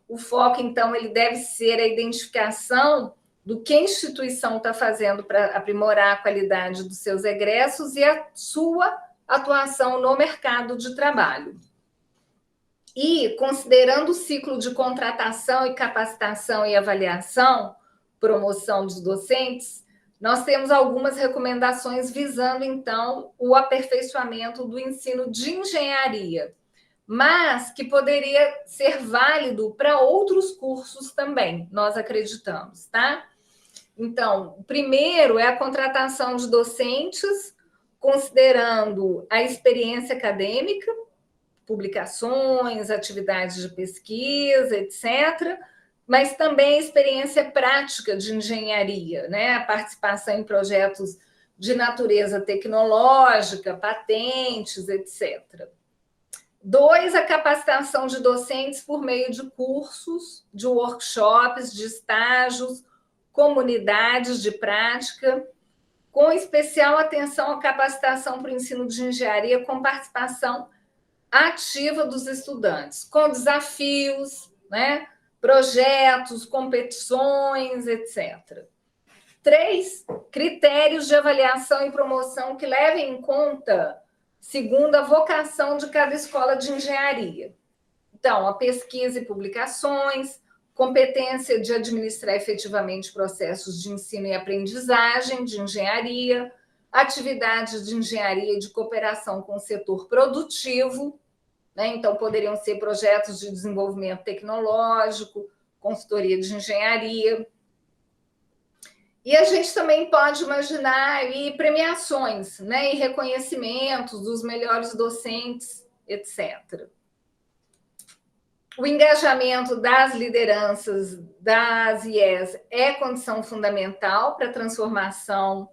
Speaker 4: O foco, então, ele deve ser a identificação do que a instituição está fazendo para aprimorar a qualidade dos seus egressos e a sua atuação no mercado de trabalho. E, considerando o ciclo de contratação e capacitação e avaliação, promoção dos docentes, nós temos algumas recomendações visando, então, o aperfeiçoamento do ensino de engenharia, mas que poderia ser válido para outros cursos também, nós acreditamos, tá? Então, o primeiro é a contratação de docentes, considerando a experiência acadêmica, publicações, atividades de pesquisa, etc., mas também a experiência prática de engenharia, né? A participação em projetos de natureza tecnológica, patentes, etc. 2, a capacitação de docentes por meio de cursos, de workshops, de estágios, comunidades de prática, com especial atenção à capacitação para o ensino de engenharia com participação ativa dos estudantes, com desafios, né? Projetos, competições, etc. 3, critérios de avaliação e promoção que levem em conta, segundo a vocação de cada escola de engenharia. Então, a pesquisa e publicações, competência de administrar efetivamente processos de ensino e aprendizagem de engenharia, atividades de engenharia e de cooperação com o setor produtivo, né? Então, poderiam ser projetos de desenvolvimento tecnológico, consultoria de engenharia. E a gente também pode imaginar aí premiações, né? E reconhecimentos dos melhores docentes, etc. O engajamento das lideranças das IES é condição fundamental para a transformação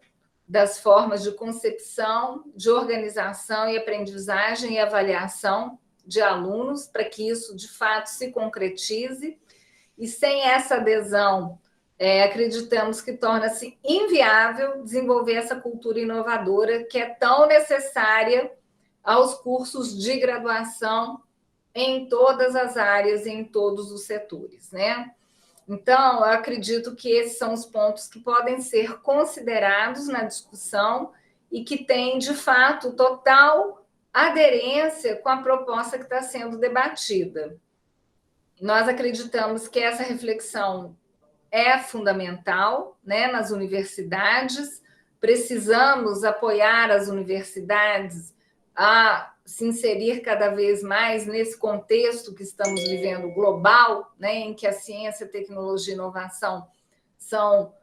Speaker 4: das formas de concepção, de organização e aprendizagem e avaliação de alunos, para que isso, de fato, se concretize. E sem essa adesão, acreditamos que torna-se inviável desenvolver essa cultura inovadora que é tão necessária aos cursos de graduação em todas as áreas, em todos os setores, né? Então, eu acredito que esses são os pontos que podem ser considerados na discussão e que têm, de fato, total aderência com a proposta que está sendo debatida. Nós acreditamos que essa reflexão é fundamental, né, nas universidades. Precisamos apoiar as universidades a se inserir cada vez mais nesse contexto que estamos vivendo global, né, em que a ciência, tecnologia e inovação são,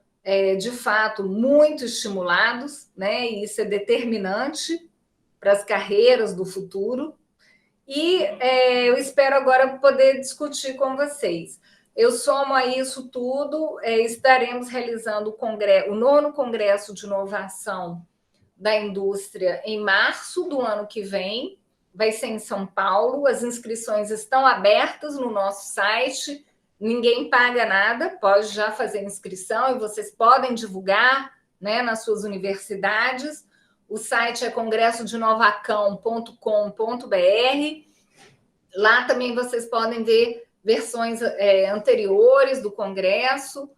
Speaker 4: de fato, muito estimulados, né, e isso é determinante para as carreiras do futuro. E eu espero agora poder discutir com vocês. Eu somo a isso tudo, estaremos realizando o 9º Congresso de Inovação da Indústria em março do ano que vem, vai ser em São Paulo, as inscrições estão abertas no nosso site, ninguém paga nada, pode já fazer inscrição e vocês podem divulgar, né, nas suas universidades. O site é congressodenovacão.com.br. Lá também vocês podem ver versões anteriores do congresso.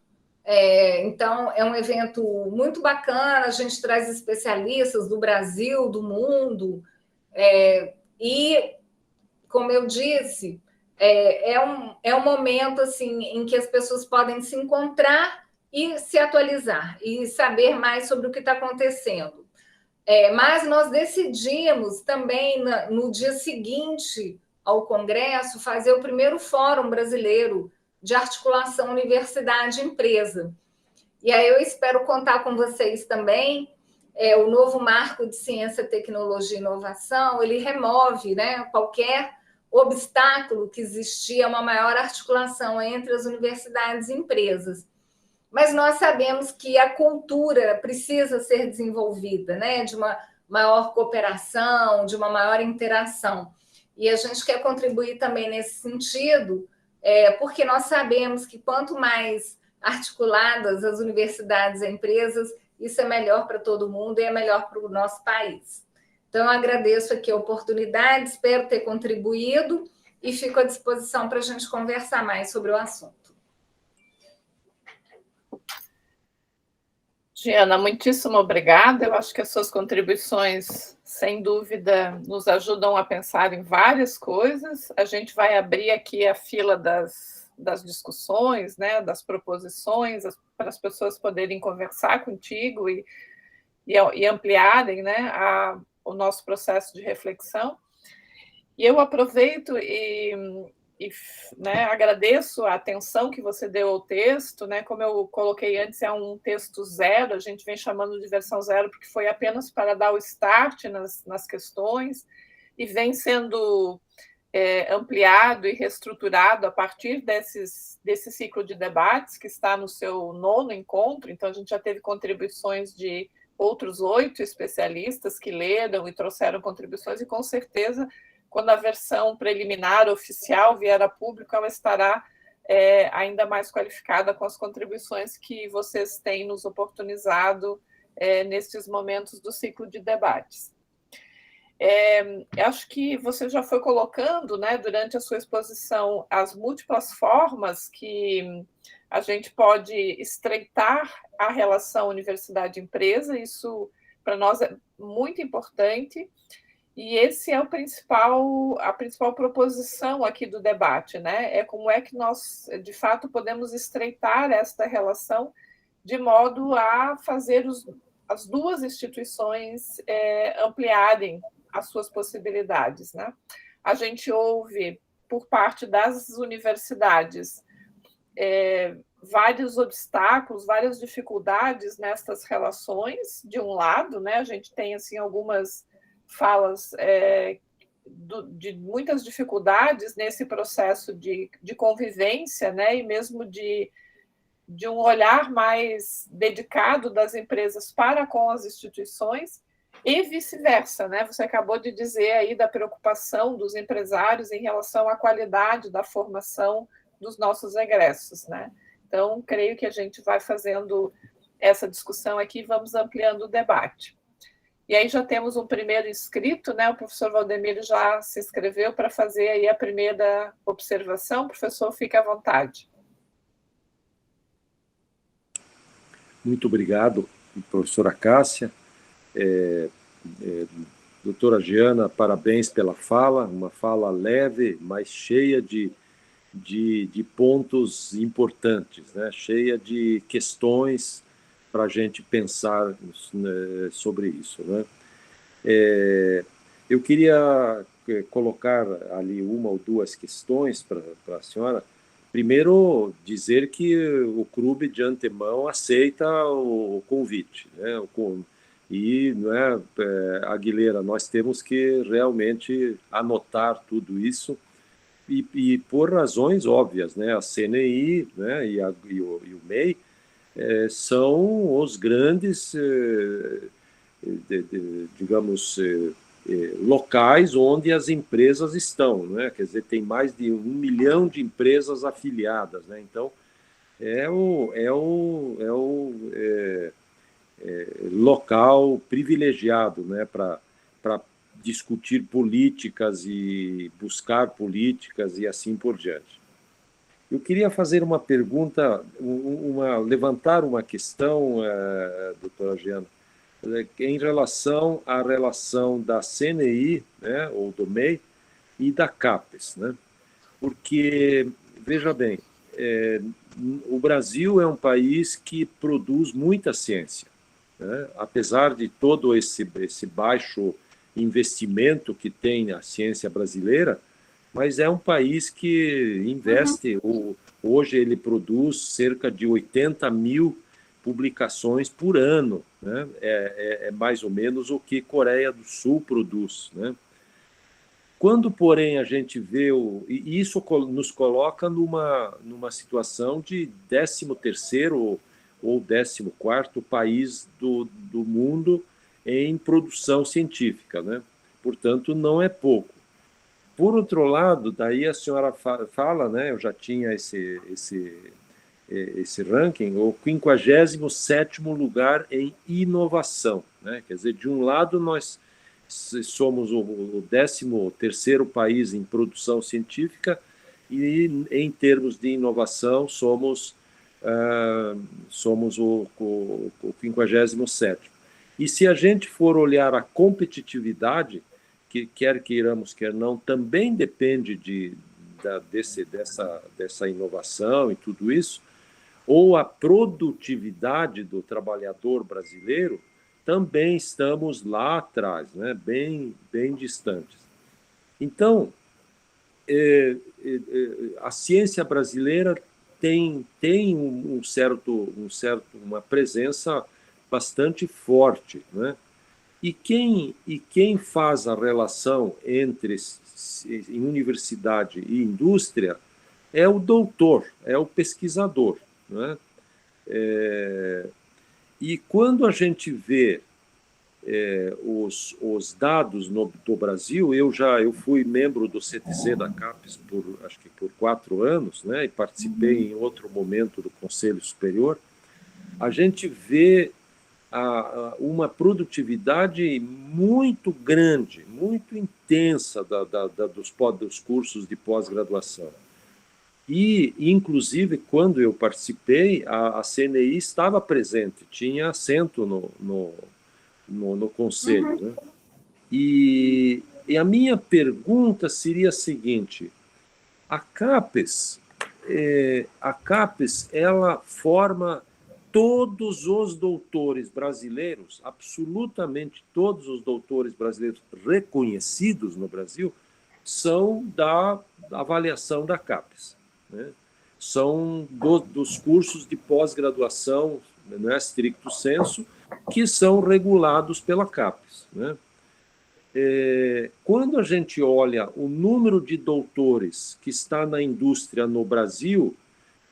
Speaker 4: Então, é um evento muito bacana, a gente traz especialistas do Brasil, do mundo, e, como eu disse, é um momento assim, em que as pessoas podem se encontrar e se atualizar, e saber mais sobre o que está acontecendo. Mas nós decidimos também, no dia seguinte ao Congresso, fazer o primeiro Fórum Brasileiro de Articulação Universidade-Empresa. E aí eu espero contar com vocês também. O novo Marco de Ciência, Tecnologia e Inovação, ele remove, né, qualquer obstáculo que existia a uma maior articulação entre as universidades e empresas. Mas nós sabemos que a cultura precisa ser desenvolvida, né, de uma maior cooperação, de uma maior interação. E a gente quer contribuir também nesse sentido, porque nós sabemos que quanto mais articuladas as universidades e empresas, isso é melhor para todo mundo e é melhor para o nosso país. Então, eu agradeço aqui a oportunidade, espero ter contribuído e fico à disposição para a gente conversar mais sobre o assunto.
Speaker 3: Giana, muitíssimo obrigada. Eu acho que as suas contribuições, sem dúvida, nos ajudam a pensar em várias coisas. A gente vai abrir aqui a fila das discussões, né, das proposições, para as pessoas poderem conversar contigo e ampliarem, né, o nosso processo de reflexão. E eu aproveito e né, agradeço a atenção que você deu ao texto, né, como eu coloquei antes, é um texto zero, a gente vem chamando de versão zero porque foi apenas para dar o start nas questões e vem sendo ampliado e reestruturado a partir desse ciclo de debates que está no seu 9º encontro. Então, a gente já teve contribuições de outros 8 especialistas que leram e trouxeram contribuições, e com certeza, quando a versão preliminar oficial vier a público, ela estará ainda mais qualificada com as contribuições que vocês têm nos oportunizado nestes momentos do ciclo de debates. Acho que você já foi colocando, né, durante a sua exposição, as múltiplas formas que a gente pode estreitar a relação universidade-empresa. Isso, para nós, é muito importante. E esse é a principal proposição aqui do debate, né? É como é que nós, de fato, podemos estreitar esta relação de modo a fazer as duas instituições ampliarem as suas possibilidades, né? a gente ouve, por parte das universidades, vários obstáculos, várias dificuldades nessas relações, de um lado, né? A gente tem assim, algumas falas de muitas dificuldades nesse processo de convivência, né? E mesmo de um olhar mais dedicado das empresas para com as instituições, e vice-versa, né? Você acabou de dizer aí da preocupação dos empresários em relação à qualidade da formação dos nossos egressos, né? Então, creio que a gente vai fazendo essa discussão aqui, vamos ampliando o debate. E aí já temos um primeiro inscrito, né? O professor Valdemiro já se inscreveu para fazer aí a primeira observação. Professor, fique à vontade.
Speaker 2: Muito obrigado, professora Cássia. Doutora Giana, parabéns pela fala, uma fala leve, mas cheia de pontos importantes, né? Cheia de questões para a gente pensar sobre isso, né? Eu queria colocar ali uma ou duas questões para a senhora. Primeiro, dizer que o clube, de antemão, aceita o convite, né? E, não é, Aguilera, nós temos que realmente anotar tudo isso, e por razões óbvias, né? A CNI, né, e o MEI são os grandes, digamos, locais onde as empresas estão, né? Quer dizer, tem mais de 1 milhão de empresas afiliadas, né? Então, é o local privilegiado, né, para discutir políticas e buscar políticas e assim por diante. Eu queria fazer uma pergunta, levantar uma questão, doutora Giana, em relação à relação da CNI, né, ou do MEI, e da CAPES, né? Porque, veja bem, o Brasil é um país que produz muita ciência, né? Apesar de todo esse baixo investimento que tem a ciência brasileira, mas é um país que investe, hoje ele produz cerca de 80 mil publicações por ano, né? É mais ou menos o que Coreia do Sul produz, né? Quando, porém, a gente vê e isso nos coloca numa situação de 13º ou 14º país do mundo em produção científica, né? Portanto, não é pouco. Por outro lado, daí a senhora fala, né? Eu já tinha esse ranking, o 57º lugar em inovação, né? Quer dizer, de um lado nós somos o 13º país em produção científica e em termos de inovação somos o 57º. E se a gente for olhar a competitividade, que quer queiramos, quer não, também depende dessa inovação e tudo isso, ou a produtividade do trabalhador brasileiro, também estamos lá atrás, né? bem distantes. Então, a ciência brasileira tem uma presença bastante forte, né? E quem faz a relação entre universidade e indústria é o doutor, é o pesquisador, né? E quando a gente vê os dados do Brasil, eu fui membro do CTC da CAPES acho que por 4 anos, né? E participei em outro momento do Conselho Superior. A gente vê uma produtividade muito grande, muito intensa dos cursos de pós-graduação. E, inclusive, quando eu participei, a CNI estava presente, tinha assento no conselho, né? E a minha pergunta seria a seguinte: a CAPES, ela forma todos os doutores brasileiros, absolutamente todos os doutores brasileiros reconhecidos no Brasil, são da avaliação da CAPES, né? São dos cursos de pós-graduação, né, stricto sensu, que são regulados pela CAPES, né? Quando a gente olha o número de doutores que está na indústria no Brasil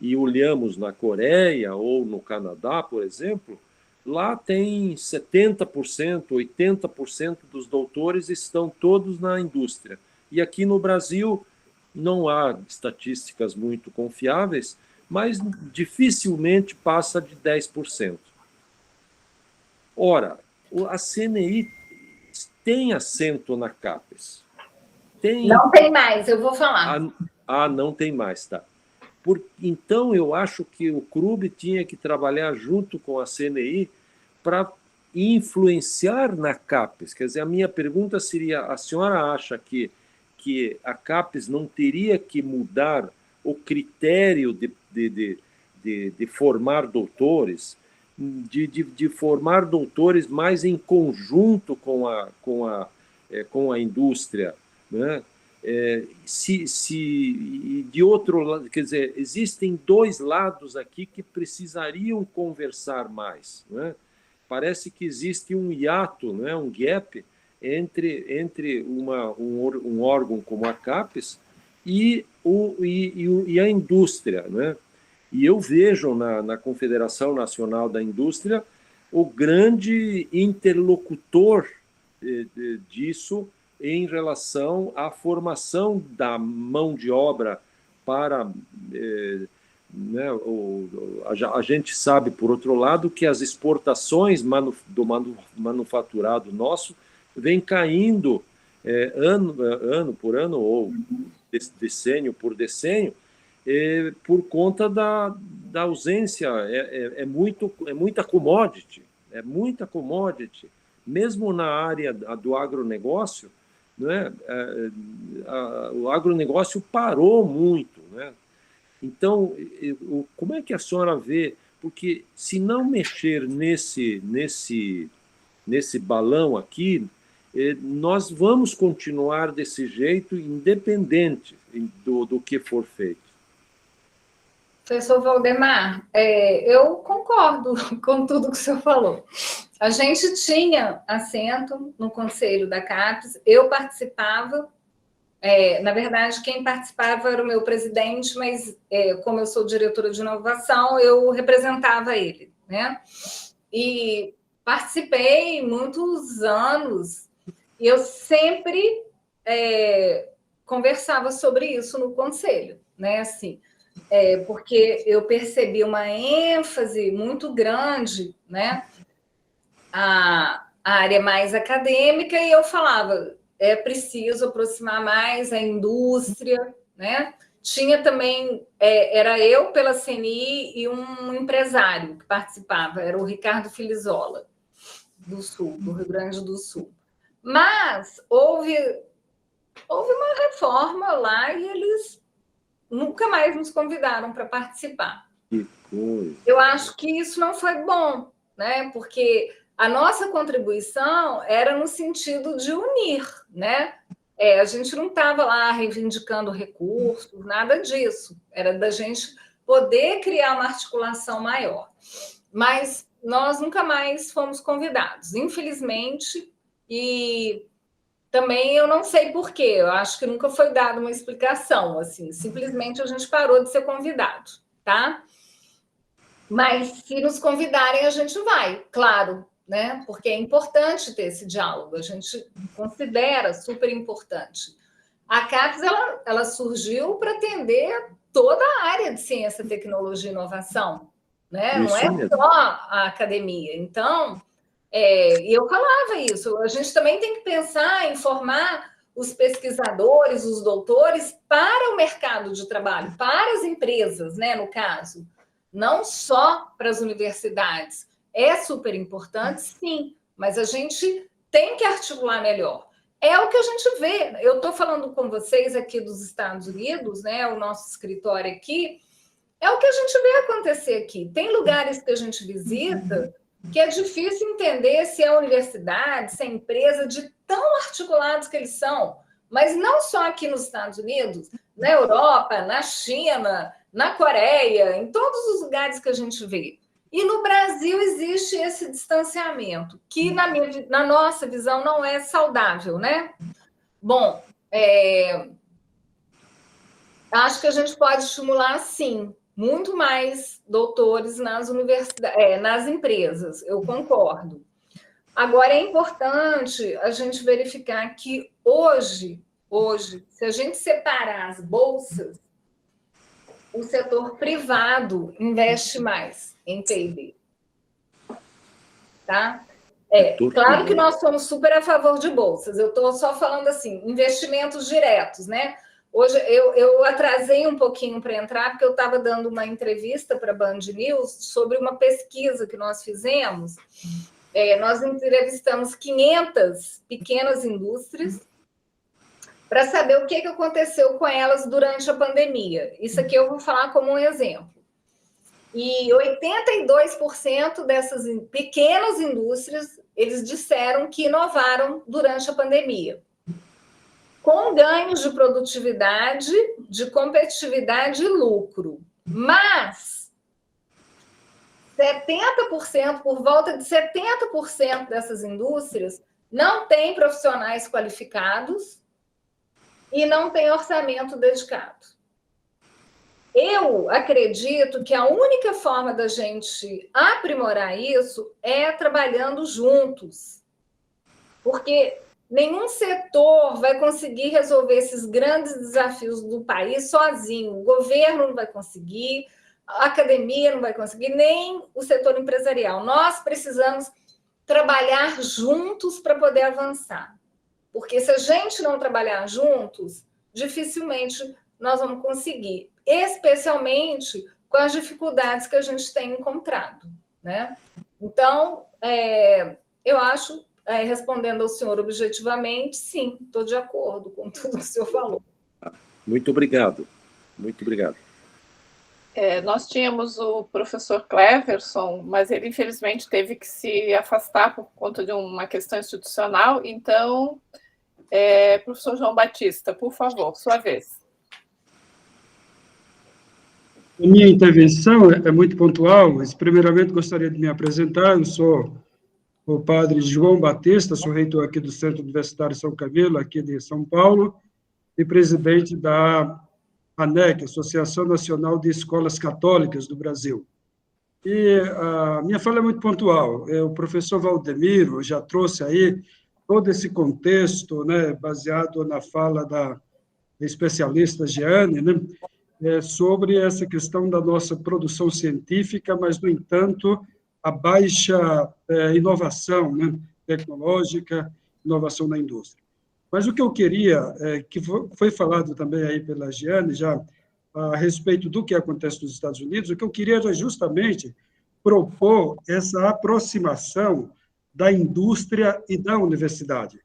Speaker 2: e olhamos na Coreia ou no Canadá, por exemplo, lá tem 70%, 80% dos doutores estão todos na indústria. E aqui no Brasil não há estatísticas muito confiáveis, mas dificilmente passa de 10%. Ora, a CNI tem assento na CAPES.
Speaker 4: Não tem mais, eu vou falar.
Speaker 2: Não tem mais, tá. Então, eu acho que o CRUB tinha que trabalhar junto com a CNI para influenciar na CAPES. Quer dizer, a minha pergunta seria, a senhora acha que a CAPES não teria que mudar o critério de formar doutores, de formar doutores mais em conjunto com a indústria, né? De outro lado, quer dizer, existem dois lados aqui que precisariam conversar mais, né? Parece que existe um hiato, né, um gap entre um órgão como a CAPES e a indústria, né? E eu vejo na Confederação Nacional da Indústria o grande interlocutor disso em relação à formação da mão de obra para... né, a gente sabe, por outro lado, que as exportações do manufaturado nosso vem caindo ano por ano, ou decênio por decênio, por conta da ausência. É muita commodity, mesmo na área do agronegócio, né? O agronegócio parou muito, né? Então, como é que a senhora vê? Porque se não mexer nesse balão aqui, nós vamos continuar desse jeito, independente do que for feito.
Speaker 4: Professor Valdemar, eu concordo com tudo que o senhor falou. A gente tinha assento no Conselho da CAPES, eu participava, na verdade, quem participava era o meu presidente, mas como eu sou diretora de inovação, eu representava ele, né? E participei muitos anos, e eu sempre conversava sobre isso no Conselho, né? Assim, porque eu percebi uma ênfase muito grande, né? A área mais acadêmica, e eu falava, é preciso aproximar mais a indústria, né? Tinha também, era eu pela CNI e um empresário que participava, era o Ricardo Filizola, do Sul, do Rio Grande do Sul. Mas houve uma reforma lá e eles nunca mais nos convidaram para participar.
Speaker 2: Que coisa.
Speaker 4: Eu acho que isso não foi bom, né? Porque a nossa contribuição era no sentido de unir, né? A gente não estava lá reivindicando recursos, nada disso. Era da gente poder criar uma articulação maior. Mas nós nunca mais fomos convidados, infelizmente, e também eu não sei por quê. Eu acho que nunca foi dada uma explicação, assim. Simplesmente a gente parou de ser convidado, tá? Mas se nos convidarem, a gente vai, claro, né? Porque é importante ter esse diálogo, a gente considera super importante. A CAPES ela surgiu para atender toda a área de ciência, tecnologia e inovação, né? Não é só a academia. Então, eu falava isso, a gente também tem que pensar em formar os pesquisadores, os doutores para o mercado de trabalho, para as empresas, né? No caso, não só para as universidades. É super importante, sim, mas a gente tem que articular melhor. É o que a gente vê. Eu estou falando com vocês aqui dos Estados Unidos, né? O nosso escritório aqui, é o que a gente vê acontecer aqui. Tem lugares que a gente visita que é difícil entender se é universidade, se é empresa, de tão articulados que eles são. Mas não só aqui nos Estados Unidos, na Europa, na China, na Coreia, em todos os lugares que a gente vê. E no Brasil existe esse distanciamento, que na nossa visão não é saudável, né? Bom, acho que a gente pode estimular, sim, muito mais doutores nas universidades, nas empresas, eu concordo. Agora, é importante a gente verificar que hoje, se a gente separar as bolsas, o setor privado investe mais em P&D. Tá? Claro que nós somos super a favor de bolsas. Eu estou só falando assim, investimentos diretos, né? Hoje eu atrasei um pouquinho para entrar, porque eu estava dando uma entrevista para a Band News sobre uma pesquisa que nós fizemos. Nós entrevistamos 500 pequenas indústrias para saber o que aconteceu com elas durante a pandemia. Isso aqui eu vou falar como um exemplo. E 82% dessas pequenas indústrias, eles disseram que inovaram durante a pandemia, com ganhos de produtividade, de competitividade e lucro. Mas 70%, por volta de 70% dessas indústrias não têm profissionais qualificados e não tem orçamento dedicado. Eu acredito que a única forma da gente aprimorar isso é trabalhando juntos, porque nenhum setor vai conseguir resolver esses grandes desafios do país sozinho. O governo não vai conseguir, a academia não vai conseguir, nem o setor empresarial. Nós precisamos trabalhar juntos para poder avançar. Porque se a gente não trabalhar juntos, dificilmente nós vamos conseguir, especialmente com as dificuldades que a gente tem encontrado, né? Então, eu acho, respondendo ao senhor objetivamente, sim, estou de acordo com tudo que o senhor falou.
Speaker 2: Muito obrigado. Muito obrigado.
Speaker 3: Nós tínhamos o professor Cleverson, mas ele, infelizmente, teve que se afastar por conta de uma questão institucional. Então, professor João Batista, por favor, sua vez.
Speaker 6: A minha intervenção é muito pontual, mas, primeiramente, gostaria de me apresentar. Eu sou o padre João Batista, sou reitor aqui do Centro Universitário São Camilo, aqui de São Paulo, e presidente da ANEC, Associação Nacional de Escolas Católicas do Brasil. E a minha fala é muito pontual. O professor Valdemiro já trouxe aí todo esse contexto, né, baseado na fala da especialista Jeane, né, sobre essa questão da nossa produção científica, mas, no entanto, a baixa inovação, né, tecnológica, inovação na indústria. Mas o que eu queria, que foi falado também aí pela Jeane, já a respeito do que acontece nos Estados Unidos, o que eu queria era justamente propor essa aproximação da indústria e da universidade.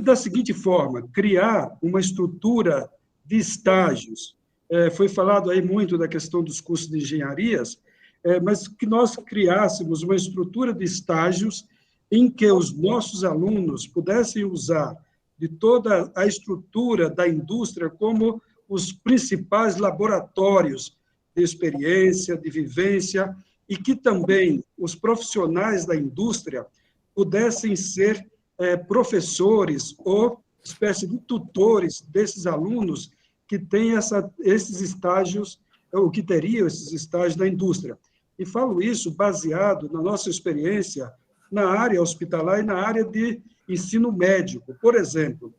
Speaker 6: Da seguinte forma, criar uma estrutura de estágios. Foi falado aí muito da questão dos cursos de engenharias, mas que nós criássemos uma estrutura de estágios em que os nossos alunos pudessem usar de toda a estrutura da indústria como os principais laboratórios de experiência, de vivência, e que também os profissionais da indústria pudessem ser professores ou espécie de tutores desses alunos que têm esses estágios, ou que teriam esses estágios na indústria. E falo isso baseado na nossa experiência na área hospitalar e na área de ensino médico. Por exemplo,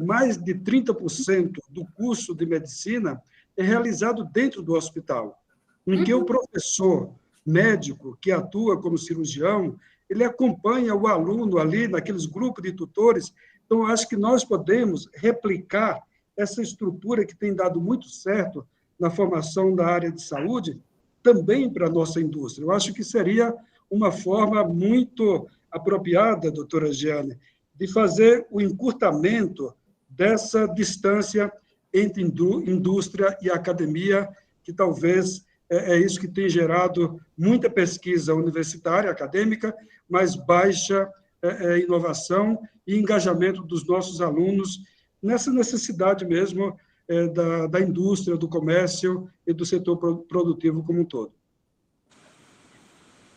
Speaker 6: mais de 30% do curso de medicina é realizado dentro do hospital, em que o professor médico que atua como cirurgião, ele acompanha o aluno ali naqueles grupos de tutores. Então, eu acho que nós podemos replicar essa estrutura que tem dado muito certo na formação da área de saúde, também para a nossa indústria. Eu acho que seria uma forma muito apropriada, doutora Jeane, de fazer o encurtamento dessa distância entre indústria e academia, que talvez é isso que tem gerado muita pesquisa universitária, acadêmica, mas baixa inovação e engajamento dos nossos alunos nessa necessidade mesmo da indústria, do comércio e do setor produtivo como um todo.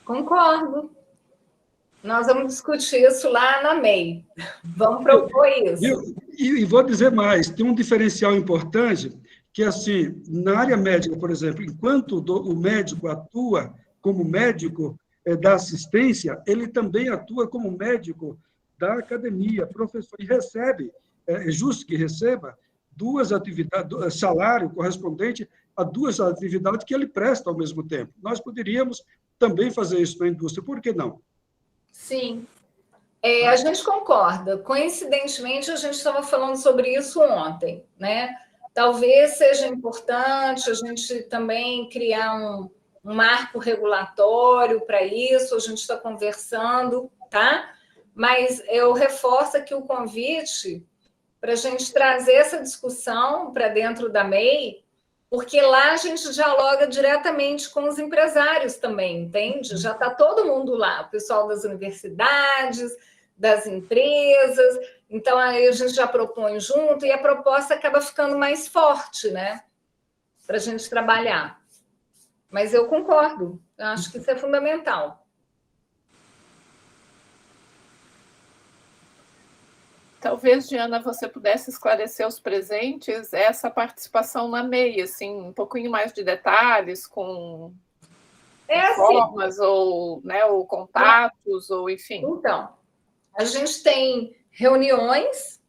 Speaker 4: Concordo. Nós vamos discutir isso lá na MEI. Vamos propor isso.
Speaker 6: E vou dizer mais, tem um diferencial importante, que, assim, na área médica, por exemplo, enquanto o médico atua como médico da assistência, ele também atua como médico da academia, professor, e recebe, é justo que receba, 2 atividades, salário correspondente a 2 atividades que ele presta ao mesmo tempo. Nós poderíamos também fazer isso na indústria, por que não?
Speaker 4: Sim. A gente concorda. Coincidentemente, a gente estava falando sobre isso ontem, né? Talvez seja importante a gente também criar um marco regulatório para isso, a gente está conversando, tá? Mas eu reforço aqui o convite para a gente trazer essa discussão para dentro da MEI, porque lá a gente dialoga diretamente com os empresários também, entende? Já está todo mundo lá, o pessoal das universidades, das empresas, então aí a gente já propõe junto e a proposta acaba ficando mais forte, né? Para a gente trabalhar. Mas eu concordo, eu acho que isso é fundamental.
Speaker 3: Talvez, Diana, você pudesse esclarecer aos presentes essa participação na MEI, assim, um pouquinho mais de detalhes, com formas ou, né, ou contatos, ou enfim.
Speaker 4: Então, a gente tem reuniões,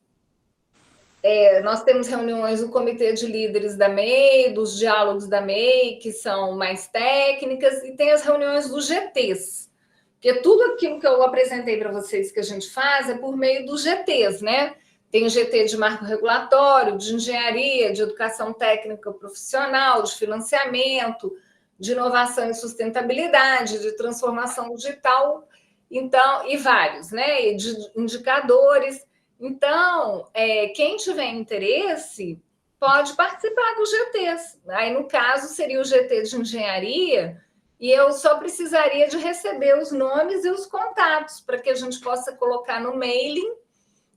Speaker 4: nós temos reuniões do Comitê de Líderes da MEI, dos diálogos da MEI, que são mais técnicas, e tem as reuniões dos GTs, porque tudo aquilo que eu apresentei para vocês que a gente faz é por meio dos GTs, né? Tem o GT de marco regulatório, de engenharia, de educação técnica profissional, de financiamento, de inovação e sustentabilidade, de transformação digital, então, e vários, né? E de indicadores. Então, quem tiver interesse pode participar dos GTs. Aí, no caso, seria o GT de engenharia, e eu só precisaria de receber os nomes e os contatos para que a gente possa colocar no mailing,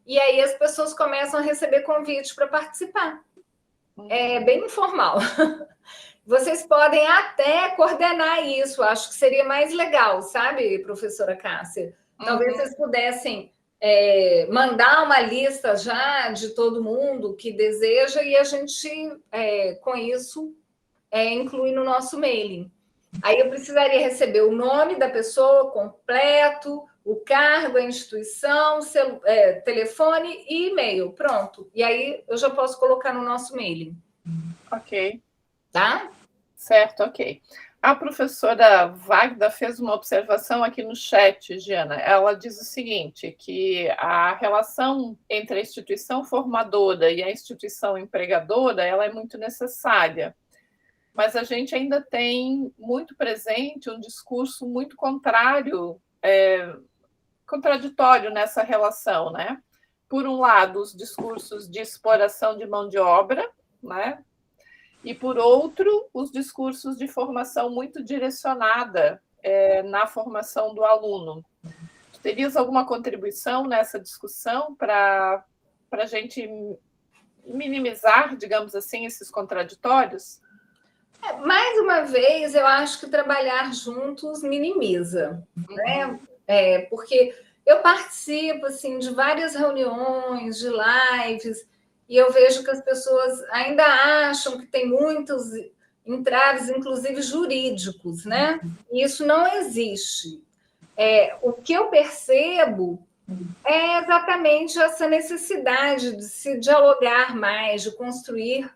Speaker 4: e aí as pessoas começam a receber convite para participar. É bem informal. Vocês podem até coordenar isso, acho que seria mais legal, sabe, professora Cássia? Talvez vocês pudessem mandar uma lista já de todo mundo que deseja e a gente, com isso, inclui no nosso mailing. Aí eu precisaria receber o nome da pessoa completo, o cargo, a instituição, telefone e e-mail. Pronto. E aí eu já posso colocar no nosso mailing.
Speaker 3: Ok.
Speaker 4: Tá?
Speaker 3: Certo, ok. A professora Wagda fez uma observação aqui no chat, Diana. Ela diz o seguinte, que a relação entre a instituição formadora e a instituição empregadora, ela é muito necessária. Mas a gente ainda tem muito presente um discurso muito contraditório nessa relação, né? Por um lado, os discursos de exploração de mão de obra, né? E, por outro, os discursos de formação muito direcionada na formação do aluno. Tu terias alguma contribuição nessa discussão para a gente minimizar, digamos assim, esses contraditórios?
Speaker 4: Mais uma vez, eu acho que trabalhar juntos minimiza, né? Porque eu participo assim, de várias reuniões, de lives, e eu vejo que as pessoas ainda acham que tem muitos entraves, inclusive jurídicos, né? E isso não existe. O que eu percebo é exatamente essa necessidade de se dialogar mais, de construir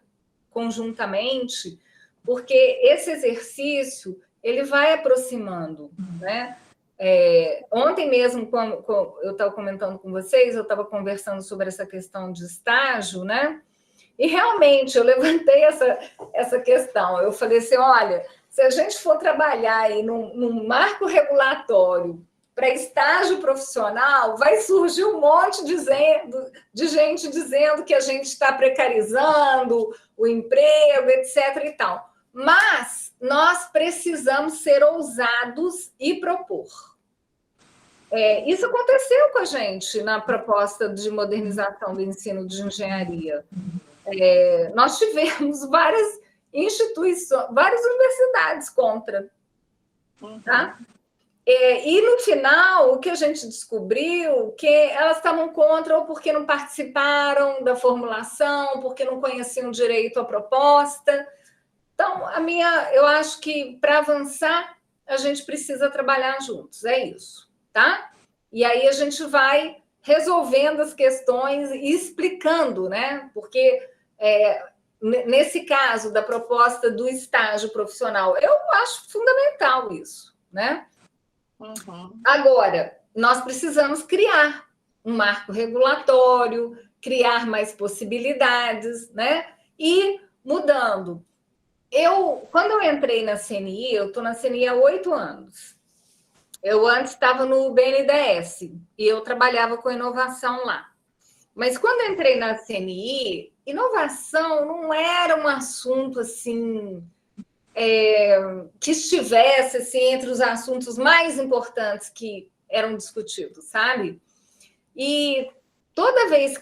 Speaker 4: conjuntamente, porque esse exercício ele vai aproximando, né? Ontem mesmo, quando eu estava comentando com vocês, eu estava conversando sobre essa questão de estágio, né? E realmente eu levantei essa questão. Eu falei assim: olha, se a gente for trabalhar aí num marco regulatório para estágio profissional, vai surgir um monte de gente dizendo que a gente está precarizando o emprego, etc. e tal. Mas nós precisamos ser ousados e propor. Isso aconteceu com a gente na proposta de modernização do ensino de engenharia. Nós tivemos várias instituições, várias universidades contra. Tá? E, no final, o que a gente descobriu que elas estavam contra ou porque não participaram da formulação, porque não conheciam direito a proposta. Então, eu acho que, para avançar, a gente precisa trabalhar juntos, é isso, tá? E aí a gente vai resolvendo as questões e explicando, né? Porque, nesse caso da proposta do estágio profissional, eu acho fundamental isso, né?
Speaker 3: Uhum.
Speaker 4: Agora, nós precisamos criar um marco regulatório, criar mais possibilidades, né? E mudando. Quando eu entrei na CNI, eu estou na CNI há 8 anos. Eu antes estava no BNDES e eu trabalhava com inovação lá. Mas quando eu entrei na CNI, inovação não era um assunto assim que estivesse assim, entre os assuntos mais importantes que eram discutidos, sabe? E toda vez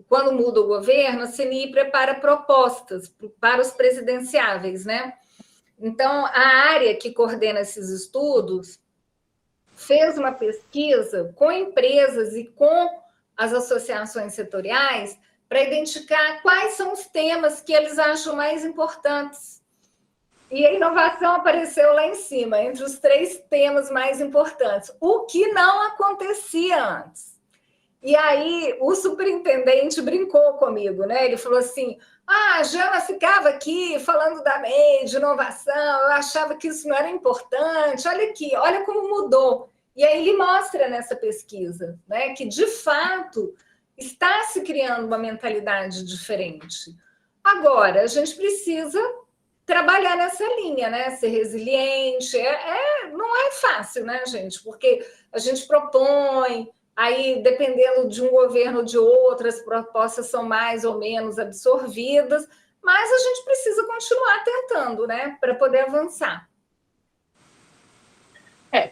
Speaker 4: quando muda o governo, a CNI prepara propostas para os presidenciáveis, né? Então, a área que coordena esses estudos fez uma pesquisa com empresas e com as associações setoriais para identificar quais são os temas que eles acham mais importantes. E a inovação apareceu lá em cima, entre os 3 temas mais importantes, o que não acontecia antes. E aí o superintendente brincou comigo, né? Ele falou assim: a Jana ficava aqui falando da MEI, de inovação, eu achava que isso não era importante, olha aqui, olha como mudou. E aí ele mostra nessa pesquisa, né, que, de fato, está se criando uma mentalidade diferente. Agora, a gente precisa trabalhar nessa linha, né? Ser resiliente. Não é fácil, né, gente? Porque a gente propõe, aí, dependendo de um governo ou de outro, as propostas são mais ou menos absorvidas, mas a gente precisa continuar tentando, né, para poder avançar.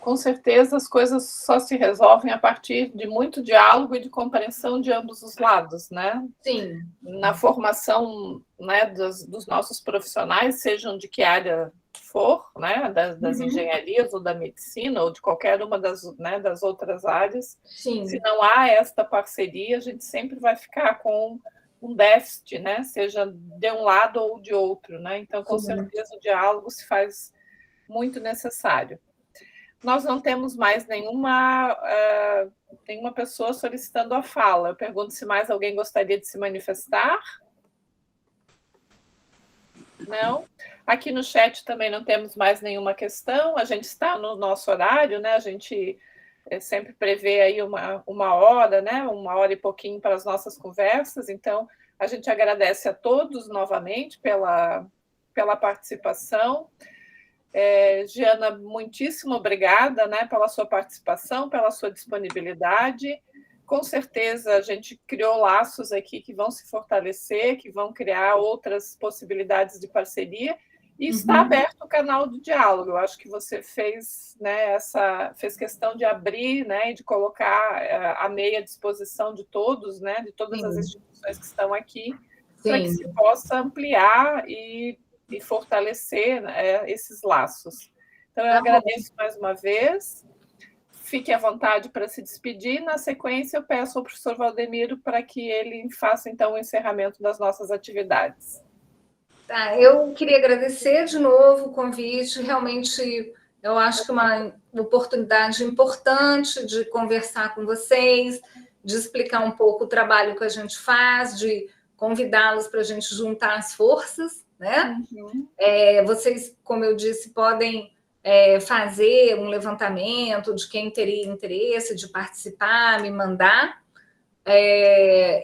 Speaker 3: Com certeza as coisas só se resolvem a partir de muito diálogo e de compreensão de ambos os lados, né?
Speaker 4: Sim.
Speaker 3: Na formação, né, dos nossos profissionais, sejam de que área for, né, das engenharias ou da medicina ou de qualquer uma das outras áreas.
Speaker 4: Sim.
Speaker 3: Se não há esta parceria, a gente sempre vai ficar com um déficit, né, seja de um lado ou de outro, né? Então, com certeza, o diálogo se faz muito necessário. Nós não temos mais nenhuma pessoa solicitando a fala. Eu pergunto se mais alguém gostaria de se manifestar. Não? Aqui no chat também não temos mais nenhuma questão. A gente está no nosso horário, né? A gente sempre prevê aí uma hora, né? 1 hora e pouquinho para as nossas conversas. Então, a gente agradece a todos novamente pela participação. Giana, muitíssimo obrigada, né, pela sua participação, pela sua disponibilidade. Com certeza a gente criou laços aqui que vão se fortalecer, que vão criar outras possibilidades de parceria, e está aberto o canal do diálogo. Eu acho que você fez, né, fez questão de abrir, né, e de colocar a MEI à disposição de todos, né, de todas as instituições que estão aqui, para que se possa ampliar e fortalecer, né, esses laços. Então, eu agradeço mais uma vez. Fique à vontade para se despedir. Na sequência, eu peço ao professor Valdemiro para que ele faça, então, o encerramento das nossas atividades.
Speaker 4: Tá, eu queria agradecer de novo o convite. Realmente, eu acho que é uma oportunidade importante de conversar com vocês, de explicar um pouco o trabalho que a gente faz, de convidá-los para a gente juntar as forças, né? Vocês, como eu disse, podem fazer um levantamento de quem teria interesse de participar, me mandar.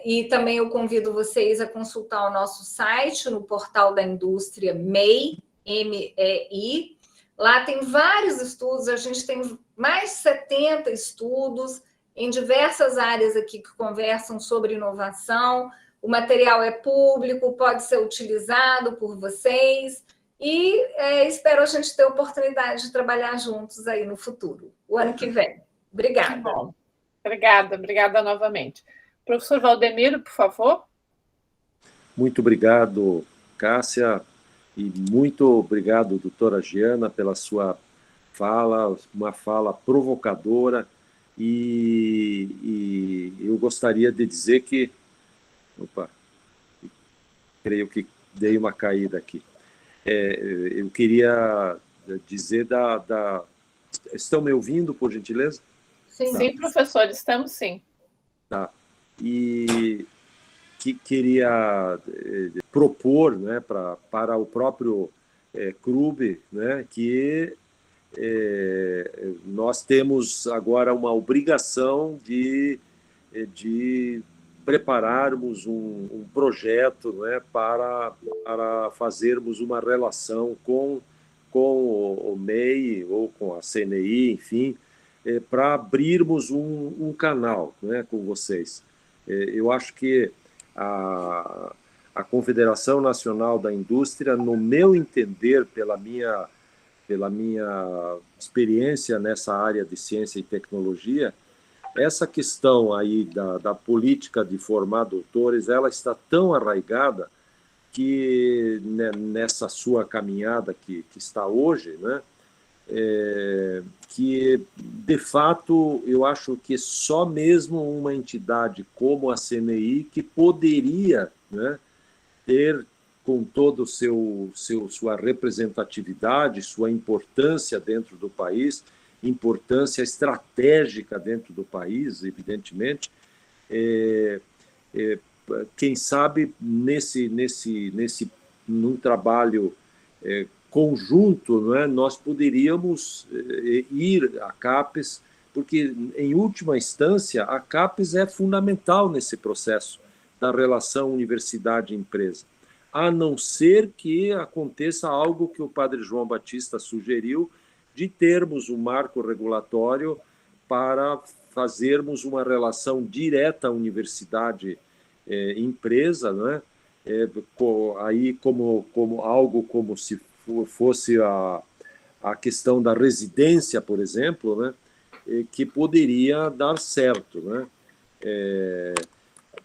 Speaker 4: E também eu convido vocês a consultar o nosso site no portal da indústria MEI, MEI. Lá tem vários estudos, a gente tem mais de 70 estudos em diversas áreas aqui que conversam sobre inovação. O material é público, pode ser utilizado por vocês e espero a gente ter a oportunidade de trabalhar juntos aí no futuro, o ano que vem. Obrigada.
Speaker 3: Bom, obrigada novamente. Professor Valdemiro, por favor.
Speaker 2: Muito obrigado, Cássia, e muito obrigado, doutora Giana, pela sua fala, uma fala provocadora, e eu gostaria de dizer que... Opa, creio que dei uma caída aqui. Eu queria dizer Estão me ouvindo, por gentileza?
Speaker 3: Sim, tá. Sim, professor, estamos sim.
Speaker 2: Tá. E que queria propor, né, para o próprio clube, né, que nós temos agora uma obrigação de prepararmos um projeto, né, para fazermos uma relação com o MEI ou com a CNI, enfim, para abrirmos um canal, né, com vocês. Eu acho que a Confederação Nacional da Indústria, no meu entender, pela minha experiência nessa área de ciência e tecnologia, essa questão aí da política de formar doutores, ela está tão arraigada que, né, nessa sua caminhada que está hoje, né, que, de fato, eu acho que só mesmo uma entidade como a CNI que poderia, né, ter, com toda sua representatividade, sua importância dentro do país, importância estratégica dentro do país, evidentemente, quem sabe num trabalho conjunto, não é, nós poderíamos ir à CAPES, porque, em última instância, a CAPES é fundamental nesse processo da relação universidade-empresa, a não ser que aconteça algo que o padre João Batista sugeriu, de termos um marco regulatório para fazermos uma relação direta universidade-empresa, né? Aí como algo como se fosse a questão da residência, por exemplo, né? Que poderia dar certo, né?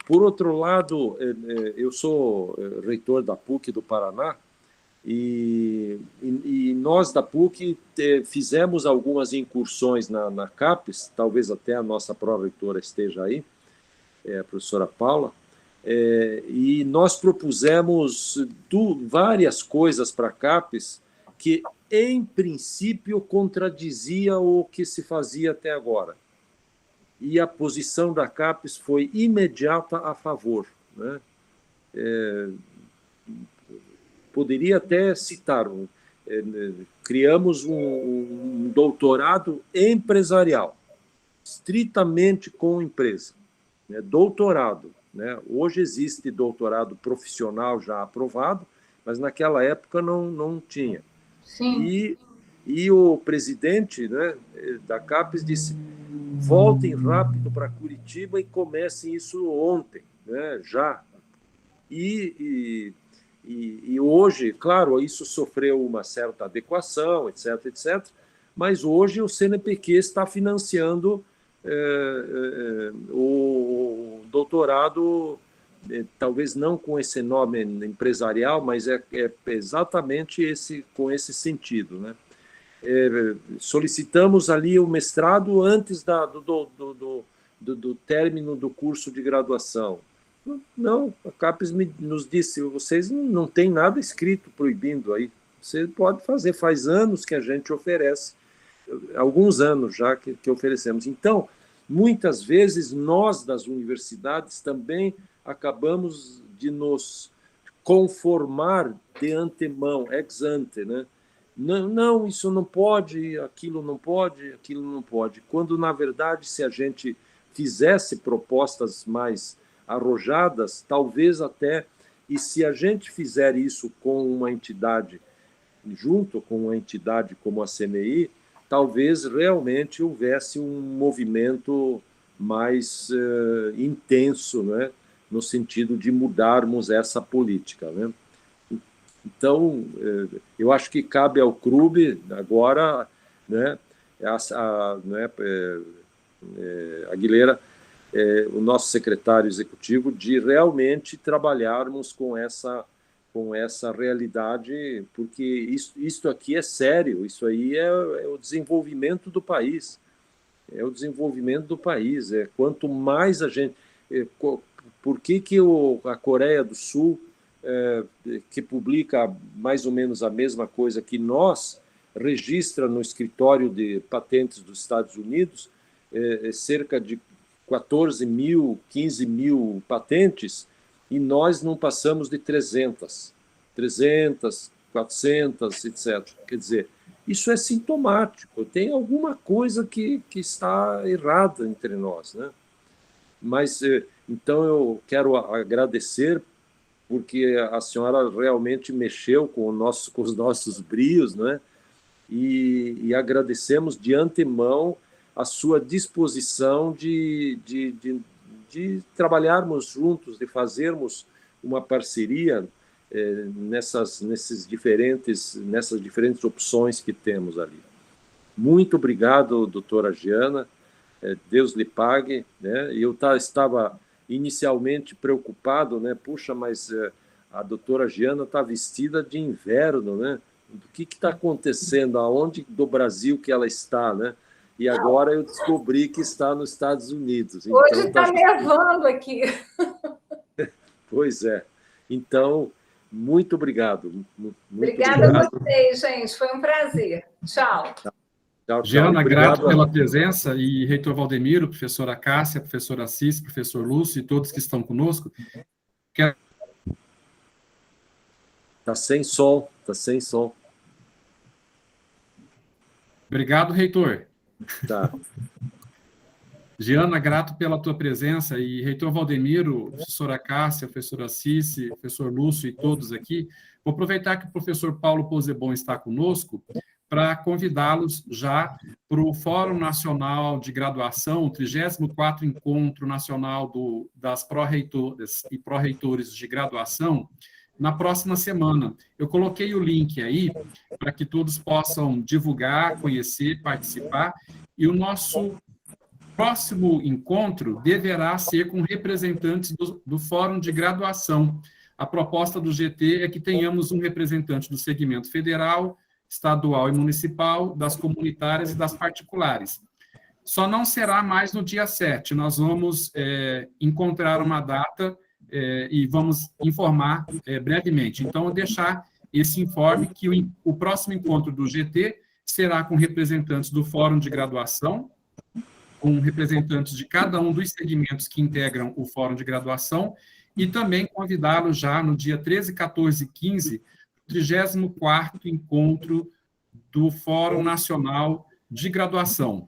Speaker 2: Por outro lado, eu sou reitor da PUC do Paraná, e nós da PUC fizemos algumas incursões na CAPES, talvez até a nossa pró-reitora esteja aí, a professora Paula, e nós propusemos várias coisas para a CAPES que, em princípio, contradizia o que se fazia até agora. E a posição da CAPES foi imediata a favor, né? Poderia até citar, criamos um doutorado empresarial, estritamente com empresa, né? Doutorado, né? Hoje existe doutorado profissional já aprovado, mas naquela época não tinha.
Speaker 4: Sim.
Speaker 2: E o presidente, né, da CAPES disse: voltem rápido para Curitiba e comecem isso ontem, né, já. E hoje, claro, isso sofreu uma certa adequação, etc., etc., mas hoje o CNPq está financiando o doutorado, talvez não com esse nome empresarial, mas é exatamente com esse sentido, né? Solicitamos ali o mestrado antes do término do curso de graduação. Não, a CAPES nos disse: vocês não têm nada escrito proibindo aí, você pode fazer, faz anos que a gente oferece, alguns anos já que oferecemos. Então, muitas vezes, nós das universidades também acabamos de nos conformar de antemão, ex ante, né? Não, isso não pode, aquilo não pode, quando, na verdade, se a gente fizesse propostas mais arrojadas, talvez até, e se a gente fizer isso com uma entidade, junto com uma entidade como a CNI, talvez realmente houvesse um movimento mais intenso, né, no sentido de mudarmos essa política, né? Então, eu acho que cabe ao clube agora, né, Aguilera, o nosso secretário executivo, de realmente trabalharmos com essa realidade, porque isto aqui é sério, isso aí é o desenvolvimento do país. É o desenvolvimento do país. Quanto mais a gente... Por que a Coreia do Sul, que publica mais ou menos a mesma coisa que nós, registra no escritório de patentes dos Estados Unidos cerca de 14 mil, 15 mil patentes, e nós não passamos de 300, 400, etc. Quer dizer, isso é sintomático, tem alguma coisa que está errada entre nós, né? Mas, então, eu quero agradecer, porque a senhora realmente mexeu com os nossos brios, né? E agradecemos de antemão a sua disposição de trabalharmos juntos, de fazermos uma parceria nessas diferentes opções que temos ali. Muito obrigado, doutora Giana, Deus lhe pague, né? Eu estava inicialmente preocupado, né? Puxa, mas a doutora Giana está vestida de inverno, né? O que está acontecendo? Aonde do Brasil que ela está, né? E agora eu descobri que está nos Estados Unidos. Então,
Speaker 4: hoje está nevando aqui.
Speaker 2: Pois é. Então, muito obrigado.
Speaker 4: Obrigada a vocês, gente. Foi um prazer. Tchau.
Speaker 2: Tchau,
Speaker 1: Giana, grato pela presença, e reitor Valdemiro, professora Cássia, professora Assis, professor Lúcio e todos que estão conosco.
Speaker 2: Está sem som, está sem som.
Speaker 1: Obrigado, reitor.
Speaker 2: Tá.
Speaker 1: Giana, grato pela tua presença, e reitor Valdemiro, professora Cássia, professora Assis, professor Lúcio e todos aqui. Vou aproveitar que o professor Paulo Pozzebon está conosco para convidá-los já para o Fórum Nacional de Graduação, o 34º Encontro Nacional das Pró-Reitoras e Pró-Reitores de Graduação, na próxima semana. Eu coloquei o link aí para que todos possam divulgar, conhecer, participar, e o nosso próximo encontro deverá ser com representantes do Fórum de Graduação. A proposta do GT é que tenhamos um representante do segmento federal, estadual e municipal, das comunitárias e das particulares. Só não será mais no dia 7, nós vamos encontrar uma data e vamos informar brevemente. Então, eu deixar esse informe que o próximo encontro do GT será com representantes do Fórum de Graduação, com representantes de cada um dos segmentos que integram o Fórum de Graduação, e também convidá-los já no dia 13, 14 e 15, 34º Encontro do Fórum Nacional de Graduação.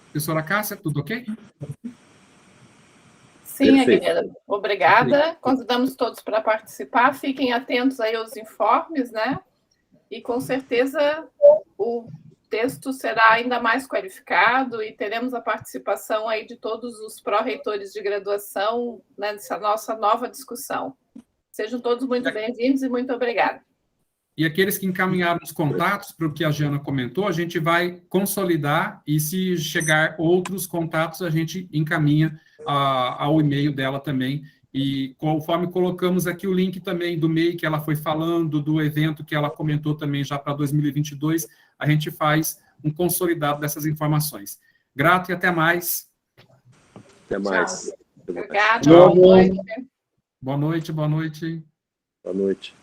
Speaker 1: Professora Cássia, tudo ok?
Speaker 3: Sim, Aguilera, obrigada. Convidamos todos para participar. Fiquem atentos aí aos informes, né? E, com certeza, o texto será ainda mais qualificado e teremos a participação aí de todos os pró-reitores de graduação nessa nossa nova discussão. Sejam todos muito bem-vindos e muito obrigada.
Speaker 1: E aqueles que encaminharam os contatos para o que a Giana comentou, a gente vai consolidar, e se chegar outros contatos, a gente encaminha ao e-mail dela também. E conforme colocamos aqui o link também do MEI que ela foi falando, do evento que ela comentou também já para 2022, a gente faz um consolidado dessas informações. Grato e até mais.
Speaker 2: Até mais.
Speaker 3: Obrigada. Boa noite.
Speaker 1: Boa noite, boa noite.
Speaker 2: Boa noite.